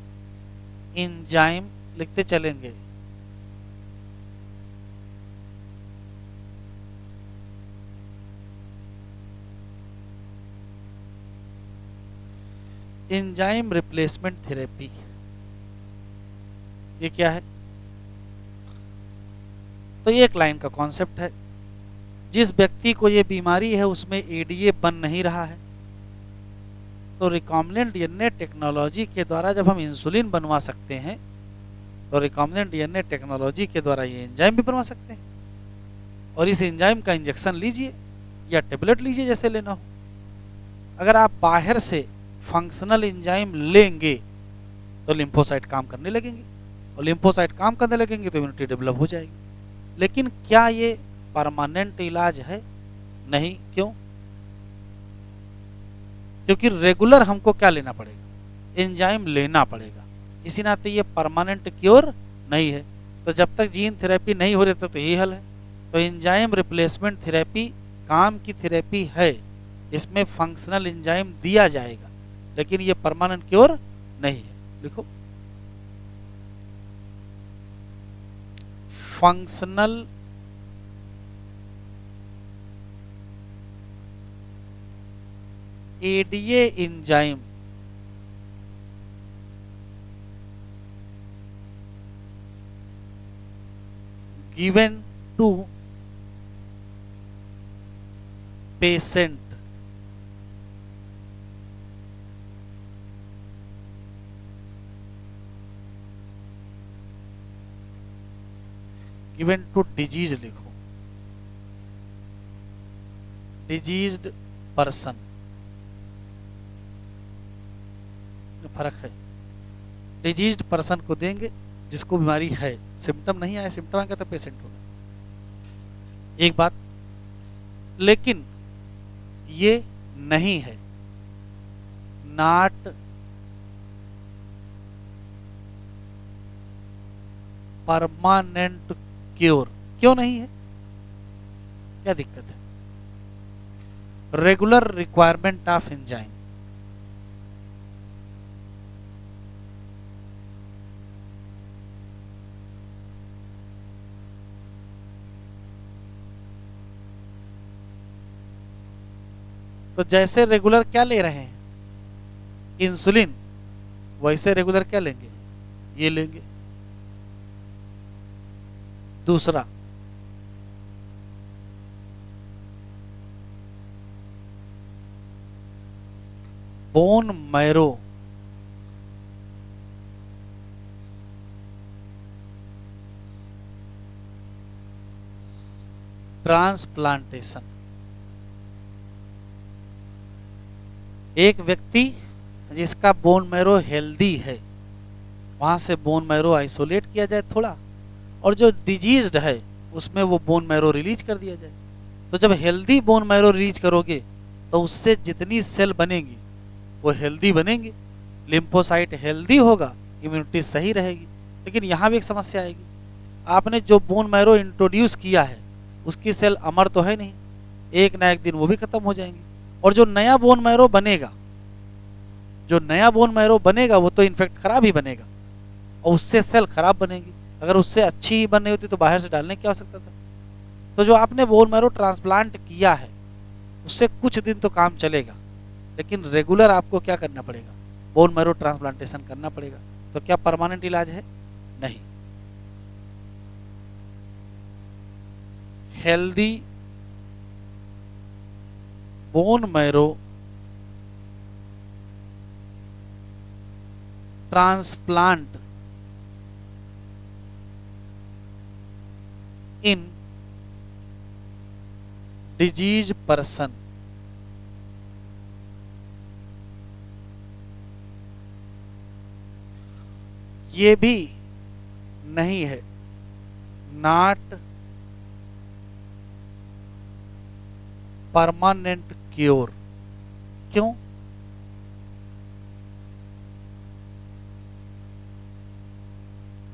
एंजाइम, लिखते चलेंगे, एंजाइम रिप्लेसमेंट थेरेपी। ये क्या है? तो ये एक लाइन का कॉन्सेप्ट है। जिस व्यक्ति को ये बीमारी है उसमें एडीए बन नहीं रहा है, तो रिकॉम्बिनेंट डीएनए टेक्नोलॉजी के द्वारा जब हम इंसुलिन बनवा सकते हैं, तो रिकॉम्बिनेंट डीएनए टेक्नोलॉजी के द्वारा ये एंजाइम भी बनवा सकते हैं। और इस एंजाइम का इंजेक्शन लीजिए या टेबलेट लीजिए, जैसे लेना हो। अगर आप बाहर से फंक्शनल एंजाइम लेंगे तो लिम्फोसाइट काम करने लगेंगे, और लिम्फोसाइट काम करने लगेंगे तो इम्यूनिटी डेवलप हो जाएगी। लेकिन क्या ये परमानेंट इलाज है? नहीं। क्यों? क्योंकि रेगुलर हमको क्या लेना पड़ेगा? एंजाइम लेना पड़ेगा। इसी नाते ये परमानेंट क्योर नहीं है। तो जब तक जीन थेरेपी नहीं हो रही तो यही हल है। तो एंजाइम रिप्लेसमेंट थेरेपी काम की थेरेपी है, इसमें फंक्शनल एंजाइम दिया जाएगा, लेकिन ये परमानेंट क्योर नहीं है। लिखो functional ADA enzyme given to patient given to disease, लिखो डिजीज्ड पर्सन। फर्क है, डिजीज्ड पर्सन को देंगे जिसको बीमारी है, सिम्टम नहीं आया, सिम्टम आएगा तो पेशेंट होगा। एक बात, लेकिन ये नहीं है, नॉट परमानेंट क्योर। क्यों नहीं है? क्या दिक्कत है? Regular requirement of enzyme. तो जैसे रेगुलर क्या ले रहे हैं? इंसुलिन, वैसे रेगुलर क्या लेंगे? ये लेंगे। दूसरा, बोन मैरो ट्रांसप्लांटेशन। एक व्यक्ति जिसका बोन मैरो हेल्दी है, वहां से बोन मैरो आइसोलेट किया जाए थोड़ा, और जो डिजीज्ड है उसमें वो बोन मैरो रिलीज कर दिया जाए। तो जब हेल्दी बोन मैरो रिलीज करोगे तो उससे जितनी सेल बनेंगी वो हेल्दी बनेंगी, लिम्फोसाइट हेल्दी होगा, इम्यूनिटी सही रहेगी। लेकिन यहाँ भी एक समस्या आएगी, आपने जो बोन मैरो इंट्रोड्यूस किया है उसकी सेल अमर तो है नहीं, एक ना एक दिन वो भी खत्म हो जाएंगी। और जो नया बोन मैरो बनेगा, जो नया बोन मैरो बनेगा वो तो इनफेक्ट खराब ही बनेगा, और उससे सेल खराब बनेगी। अगर उससे अच्छी ही बन रही होती तो बाहर से डालने की आवश्यकता था। तो जो आपने बोन मैरो ट्रांसप्लांट किया है उससे कुछ दिन तो काम चलेगा, लेकिन रेगुलर आपको क्या करना पड़ेगा? बोन मैरो ट्रांसप्लांटेशन करना पड़ेगा। तो क्या परमानेंट इलाज है? नहीं। Healthy bone marrow transplant in disease person ये भी नहीं है, नॉट परमानेंट क्योर। क्यों?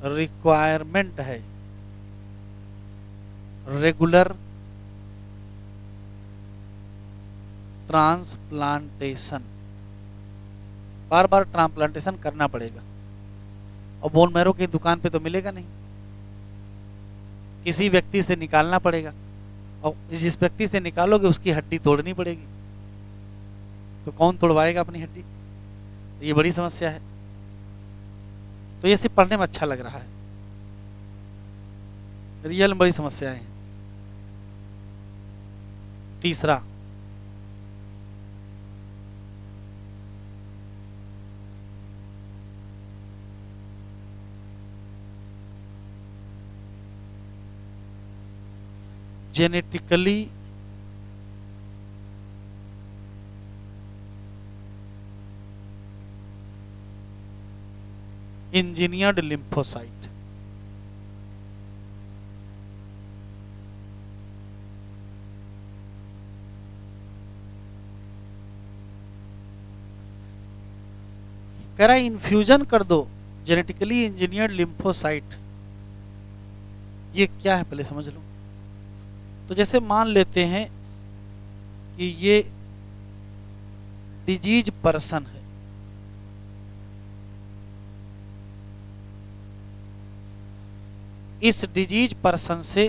रिक्वायरमेंट है रेगुलर ट्रांसप्लांटेशन, बार बार ट्रांसप्लांटेशन करना पड़ेगा। और बोन मैरो की दुकान पे तो मिलेगा नहीं, किसी व्यक्ति से निकालना पड़ेगा, और जिस व्यक्ति से निकालोगे उसकी हड्डी तोड़नी पड़ेगी, तो कौन तोड़वाएगा अपनी हड्डी? ये बड़ी समस्या है। तो ये सिर्फ पढ़ने में अच्छा लग रहा है, रियल में बड़ी समस्याएं हैं। तीसरा, जेनेटिकली इंजीनियर्ड लिम्फोसाइट। कह रहा है इन्फ्यूजन कर दो जेनेटिकली इंजीनियर्ड लिम्फोसाइट। ये क्या है पहले समझ लो। तो जैसे मान लेते हैं कि ये डिजीज पर्सन है, इस डिजीज पर्सन से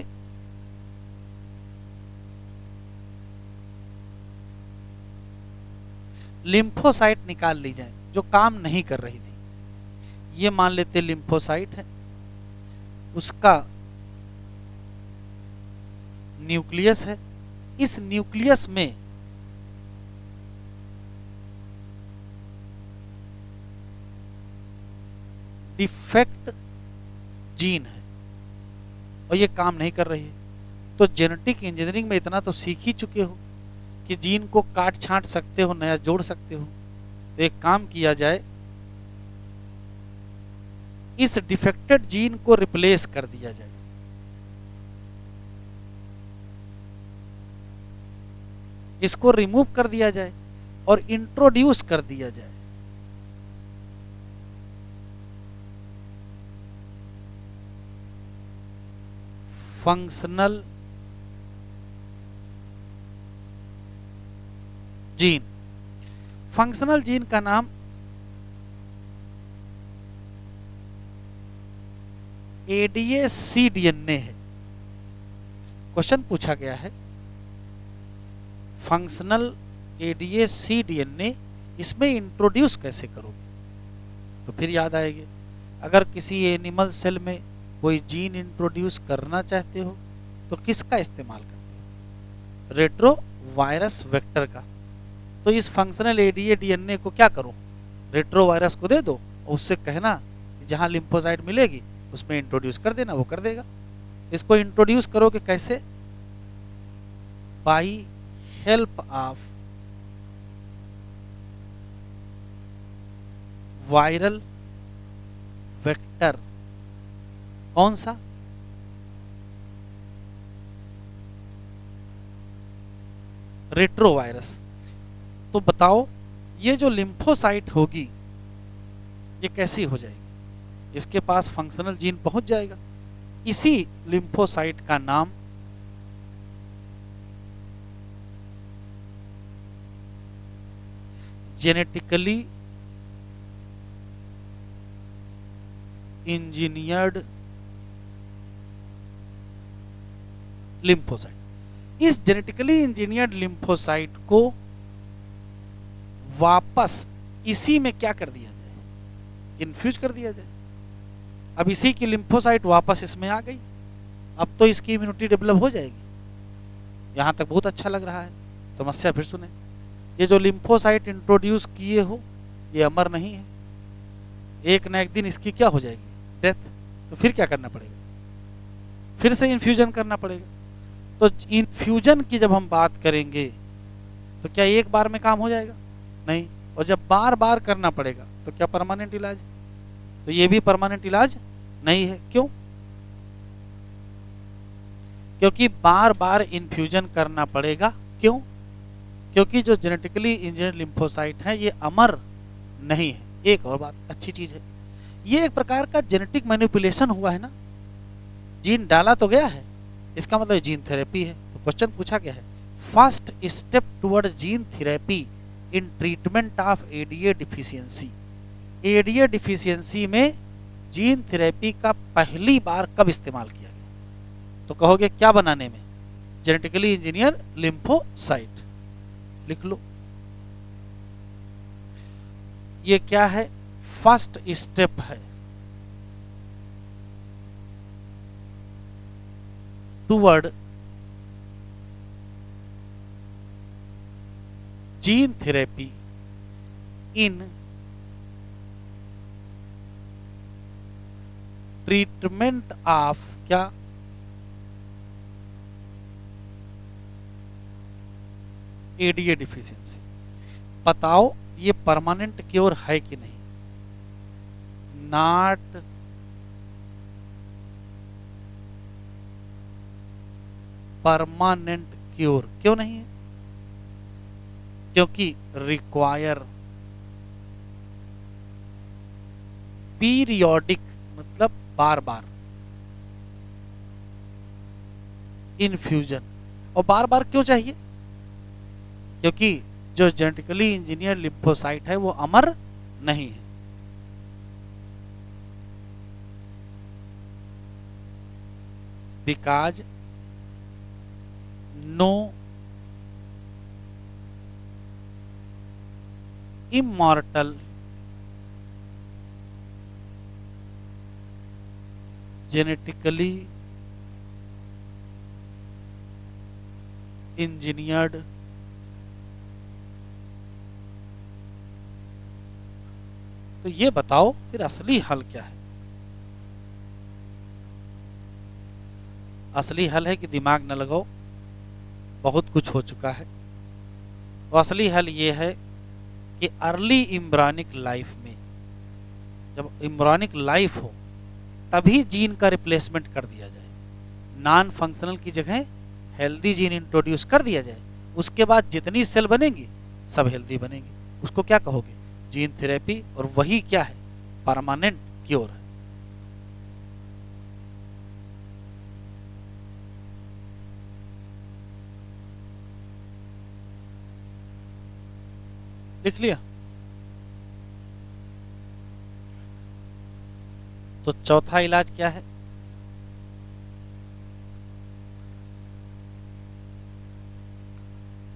लिम्फोसाइट निकाल ली जाए जो काम नहीं कर रही थी। ये मान लेते लिम्फोसाइट है, उसका न्यूक्लियस है, इस न्यूक्लियस में डिफेक्ट जीन है और ये काम नहीं कर रही है। तो जेनेटिक इंजीनियरिंग में इतना तो सीख ही चुके हो कि जीन को काट छांट सकते हो, नया जोड़ सकते हो। तो एक काम किया जाए, इस डिफेक्टेड जीन को रिप्लेस कर दिया जाए। इसको रिमूव कर दिया जाए और इंट्रोड्यूस कर दिया जाए। Functional gene. फंक्शनल जीन का नाम ADA-cDNA है। क्वेश्चन पूछा गया है फंक्शनल ADA-cDNA, इसमें इंट्रोड्यूस कैसे करोगे? तो फिर याद आएगी, अगर किसी एनिमल सेल में कोई जीन इंट्रोड्यूस करना चाहते हो तो किसका इस्तेमाल करते हो? रेट्रो वायरस वेक्टर का। तो इस फंक्शनल ADA-DNA को क्या करो? रेट्रो वायरस को दे दो और उससे कहना कि जहां लिम्फोसाइट मिलेगी उसमें इंट्रोड्यूस कर देना, वो कर देगा। इसको इंट्रोड्यूस करोगे कैसे? By help of viral vector. कौन सा? Retro virus. तो बताओ ये जो लिम्फोसाइट होगी ये कैसी हो जाएगी? इसके पास फंक्शनल जीन पहुंच जाएगा। इसी लिम्फोसाइट का नाम जेनेटिकली इंजीनियर्ड लिम्फोसाइट। इस जेनेटिकली इंजीनियर्ड लिम्फोसाइट को वापस इसी में क्या कर दिया जाए? इन्फ्यूज कर दिया जाए। अब इसी की लिम्फोसाइट वापस इसमें आ गई, अब तो इसकी इम्यूनिटी डेवलप हो जाएगी। यहां तक बहुत अच्छा लग रहा है। समस्या फिर सुने, ये जो लिम्फोसाइट इंट्रोड्यूस किए हो ये अमर नहीं है, एक न एक दिन इसकी क्या हो जाएगी? डेथ। तो फिर क्या करना पड़ेगा? फिर से इन्फ्यूजन करना पड़ेगा। तो इन्फ्यूजन की जब हम बात करेंगे तो क्या एक बार में काम हो जाएगा? नहीं। और जब बार बार करना पड़ेगा तो क्या परमानेंट इलाज? तो ये भी परमानेंट इलाज नहीं है। क्यों? क्योंकि बार बार इन्फ्यूजन करना पड़ेगा। क्यों? क्योंकि जो जेनेटिकली इंजीनियर्ड लिम्फोसाइट हैं ये अमर नहीं है। एक और बात अच्छी चीज है, ये एक प्रकार का जेनेटिक मैनिपुलेशन हुआ है ना, जीन डाला तो गया है, इसका मतलब जीन थेरेपी है। तो क्वेश्चन पूछा गया है, first step toward gene therapy in treatment of ADA deficiency. ADA deficiency में जीन थेरेपी का पहली बार कब इस्तेमाल किया गया? तो कहोगे क्या बनाने में? Genetically engineer lymphocyte. लिख लो, ये क्या है? फर्स्ट स्टेप है toward gene therapy in treatment of क्या? ADA deficiency. बताओ ये परमानेंट क्योर है कि नहीं? Not permanent cure. क्यों नहीं है? क्योंकि रिक्वायर पीरियोडिक, मतलब बार बार इन्फ्यूजन। और बार बार क्यों चाहिए? क्योंकि जो जेनेटिकली इंजीनियर लिम्फोसाइट है वो अमर नहीं है। Because no immortal genetically engineered तो ये बताओ फिर असली हल क्या है? असली हल है कि दिमाग न लगाओ, बहुत कुछ हो चुका है। तो असली हल ये है कि अर्ली इम्ब्रानिक लाइफ में, जब इम्ब्रानिक लाइफ हो तभी जीन का रिप्लेसमेंट कर दिया जाए, नॉन फंक्शनल की जगह हेल्दी जीन इंट्रोड्यूस कर दिया जाए। उसके बाद जितनी सेल बनेंगी सब हेल्दी बनेंगी। उसको क्या कहोगे? Gene therapy. और वही क्या है? परमानेंट क्योर है। लिख लिया? तो चौथा इलाज क्या है?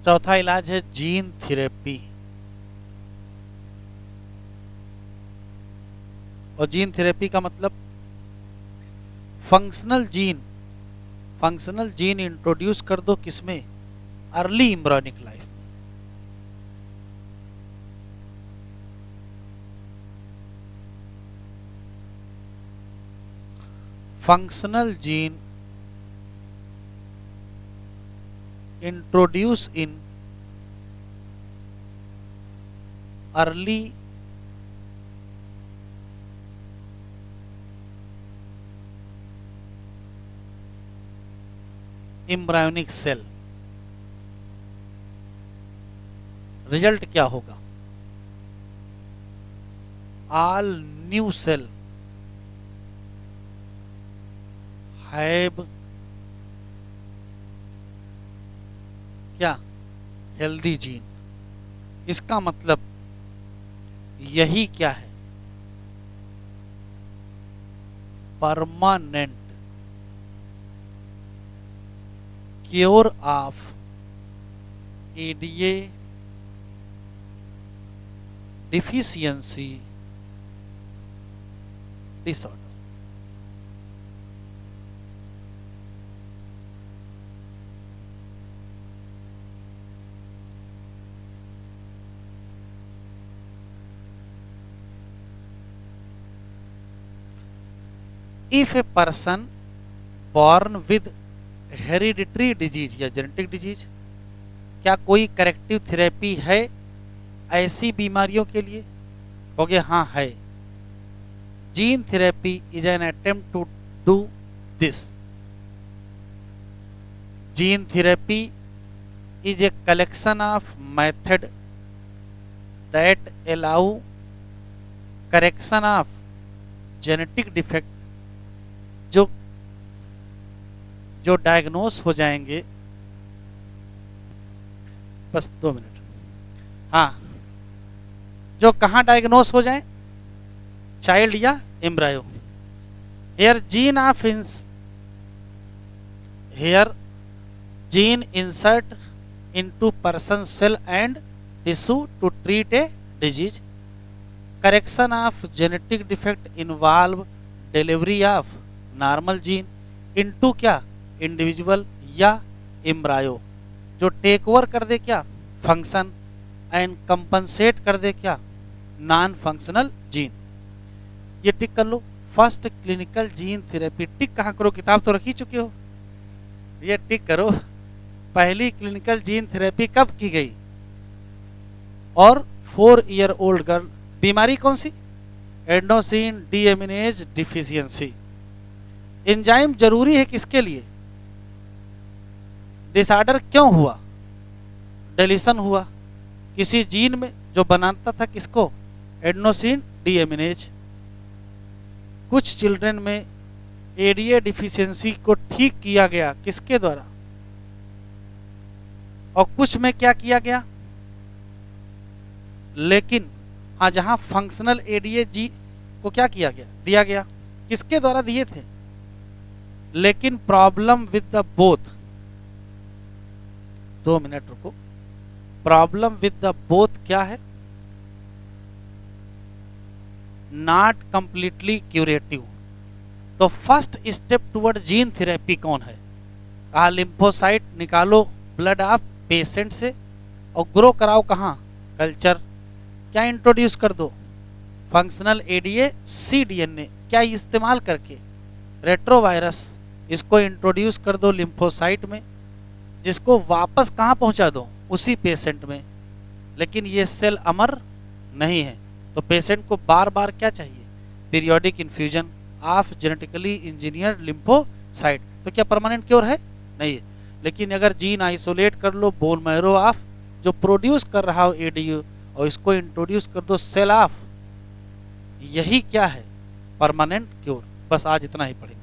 चौथा इलाज है जीन थेरेपी। और जीन थेरेपी का मतलब फंक्शनल जीन इंट्रोड्यूस कर दो, किसमें? अर्ली इम्ब्रानिक लाइफ में। Functional gene introduce in early embryonic cell. Result क्या होगा? ऑल न्यू सेल हैव क्या? Healthy gene. इसका मतलब यही क्या है? Permanent cure of ADA deficiency disorder. If a person born with hereditary disease या जेनेटिक डिजीज, क्या कोई करेक्टिव थेरेपी है ऐसी बीमारियों के लिए? कहोगे हाँ है। gene therapy is an attempt to do this. Gene therapy is a collection of method that allow correction of genetic defect जो जो डायग्नोस हो जाएंगे। बस 2 मिनट। हाँ, जो कहाँ डायग्नोस हो जाए, चाइल्ड या embryo. Here gene insert into person cell and tissue to treat a disease. Correction of genetic defect involve delivery of normal gene into क्या, इंडिविजुअल या एम्ब्रायो, जो टेक ओवर कर दे क्या, फंक्शन, एंड कंपनसेट कर दे क्या, नॉन फंक्शनल जीन। ये टिक कर लो। फर्स्ट क्लिनिकल जीन थेरेपी, टिक कहाँ करो, किताब तो रखी चुके हो, ये टिक करो। पहली क्लिनिकल जीन थेरेपी कब की गई, और 4 ईयर ओल्ड गर्ल। बीमारी कौन सी, एडेनोसिन डीएमिनेज डिफिशियंसी। एंजाइम जरूरी है किसके लिए, डिसऑर्डर क्यों हुआ, डिलीशन हुआ किसी जीन में जो बनाता था किसको, एडेनोसिन डीएमिनेज। कुछ चिल्ड्रन में एडीए डिफिशियंसी को ठीक किया गया किसके द्वारा, और कुछ में क्या किया गया, लेकिन हाँ जहां फंक्शनल एडीए जी को क्या किया गया, दिया गया, किसके द्वारा दिए थे, लेकिन problem with the both, 2 minute रुको, प्रॉब्लम विद द बोथ क्या है, नॉट कंप्लीटली क्यूरेटिव। तो first step toward gene therapy कौन है, कहा लिम्फोसाइट निकालो ब्लड ऑफ पेशेंट से और ग्रो कराओ कहाँ, कल्चर। क्या इंट्रोड्यूस कर दो, फंक्शनल एडीए सी डीएनए, क्या इस्तेमाल करके, रेट्रोवायरस, इसको इंट्रोड्यूस कर दो लिम्फोसाइट में, जिसको वापस कहाँ पहुँचा दो, उसी पेशेंट में। लेकिन ये सेल अमर नहीं है, तो पेशेंट को बार बार क्या चाहिए, periodic infusion of genetically engineered lymphocyte. तो क्या परमानेंट क्योर है, नहीं है। लेकिन अगर जीन आइसोलेट कर लो बोन मैरो ऑफ जो प्रोड्यूस कर रहा हो एडीयू, और इसको इंट्रोड्यूस कर दो सेल ऑफ, यही क्या है, परमानेंट क्योर। बस आज इतना ही पढ़ेंगे।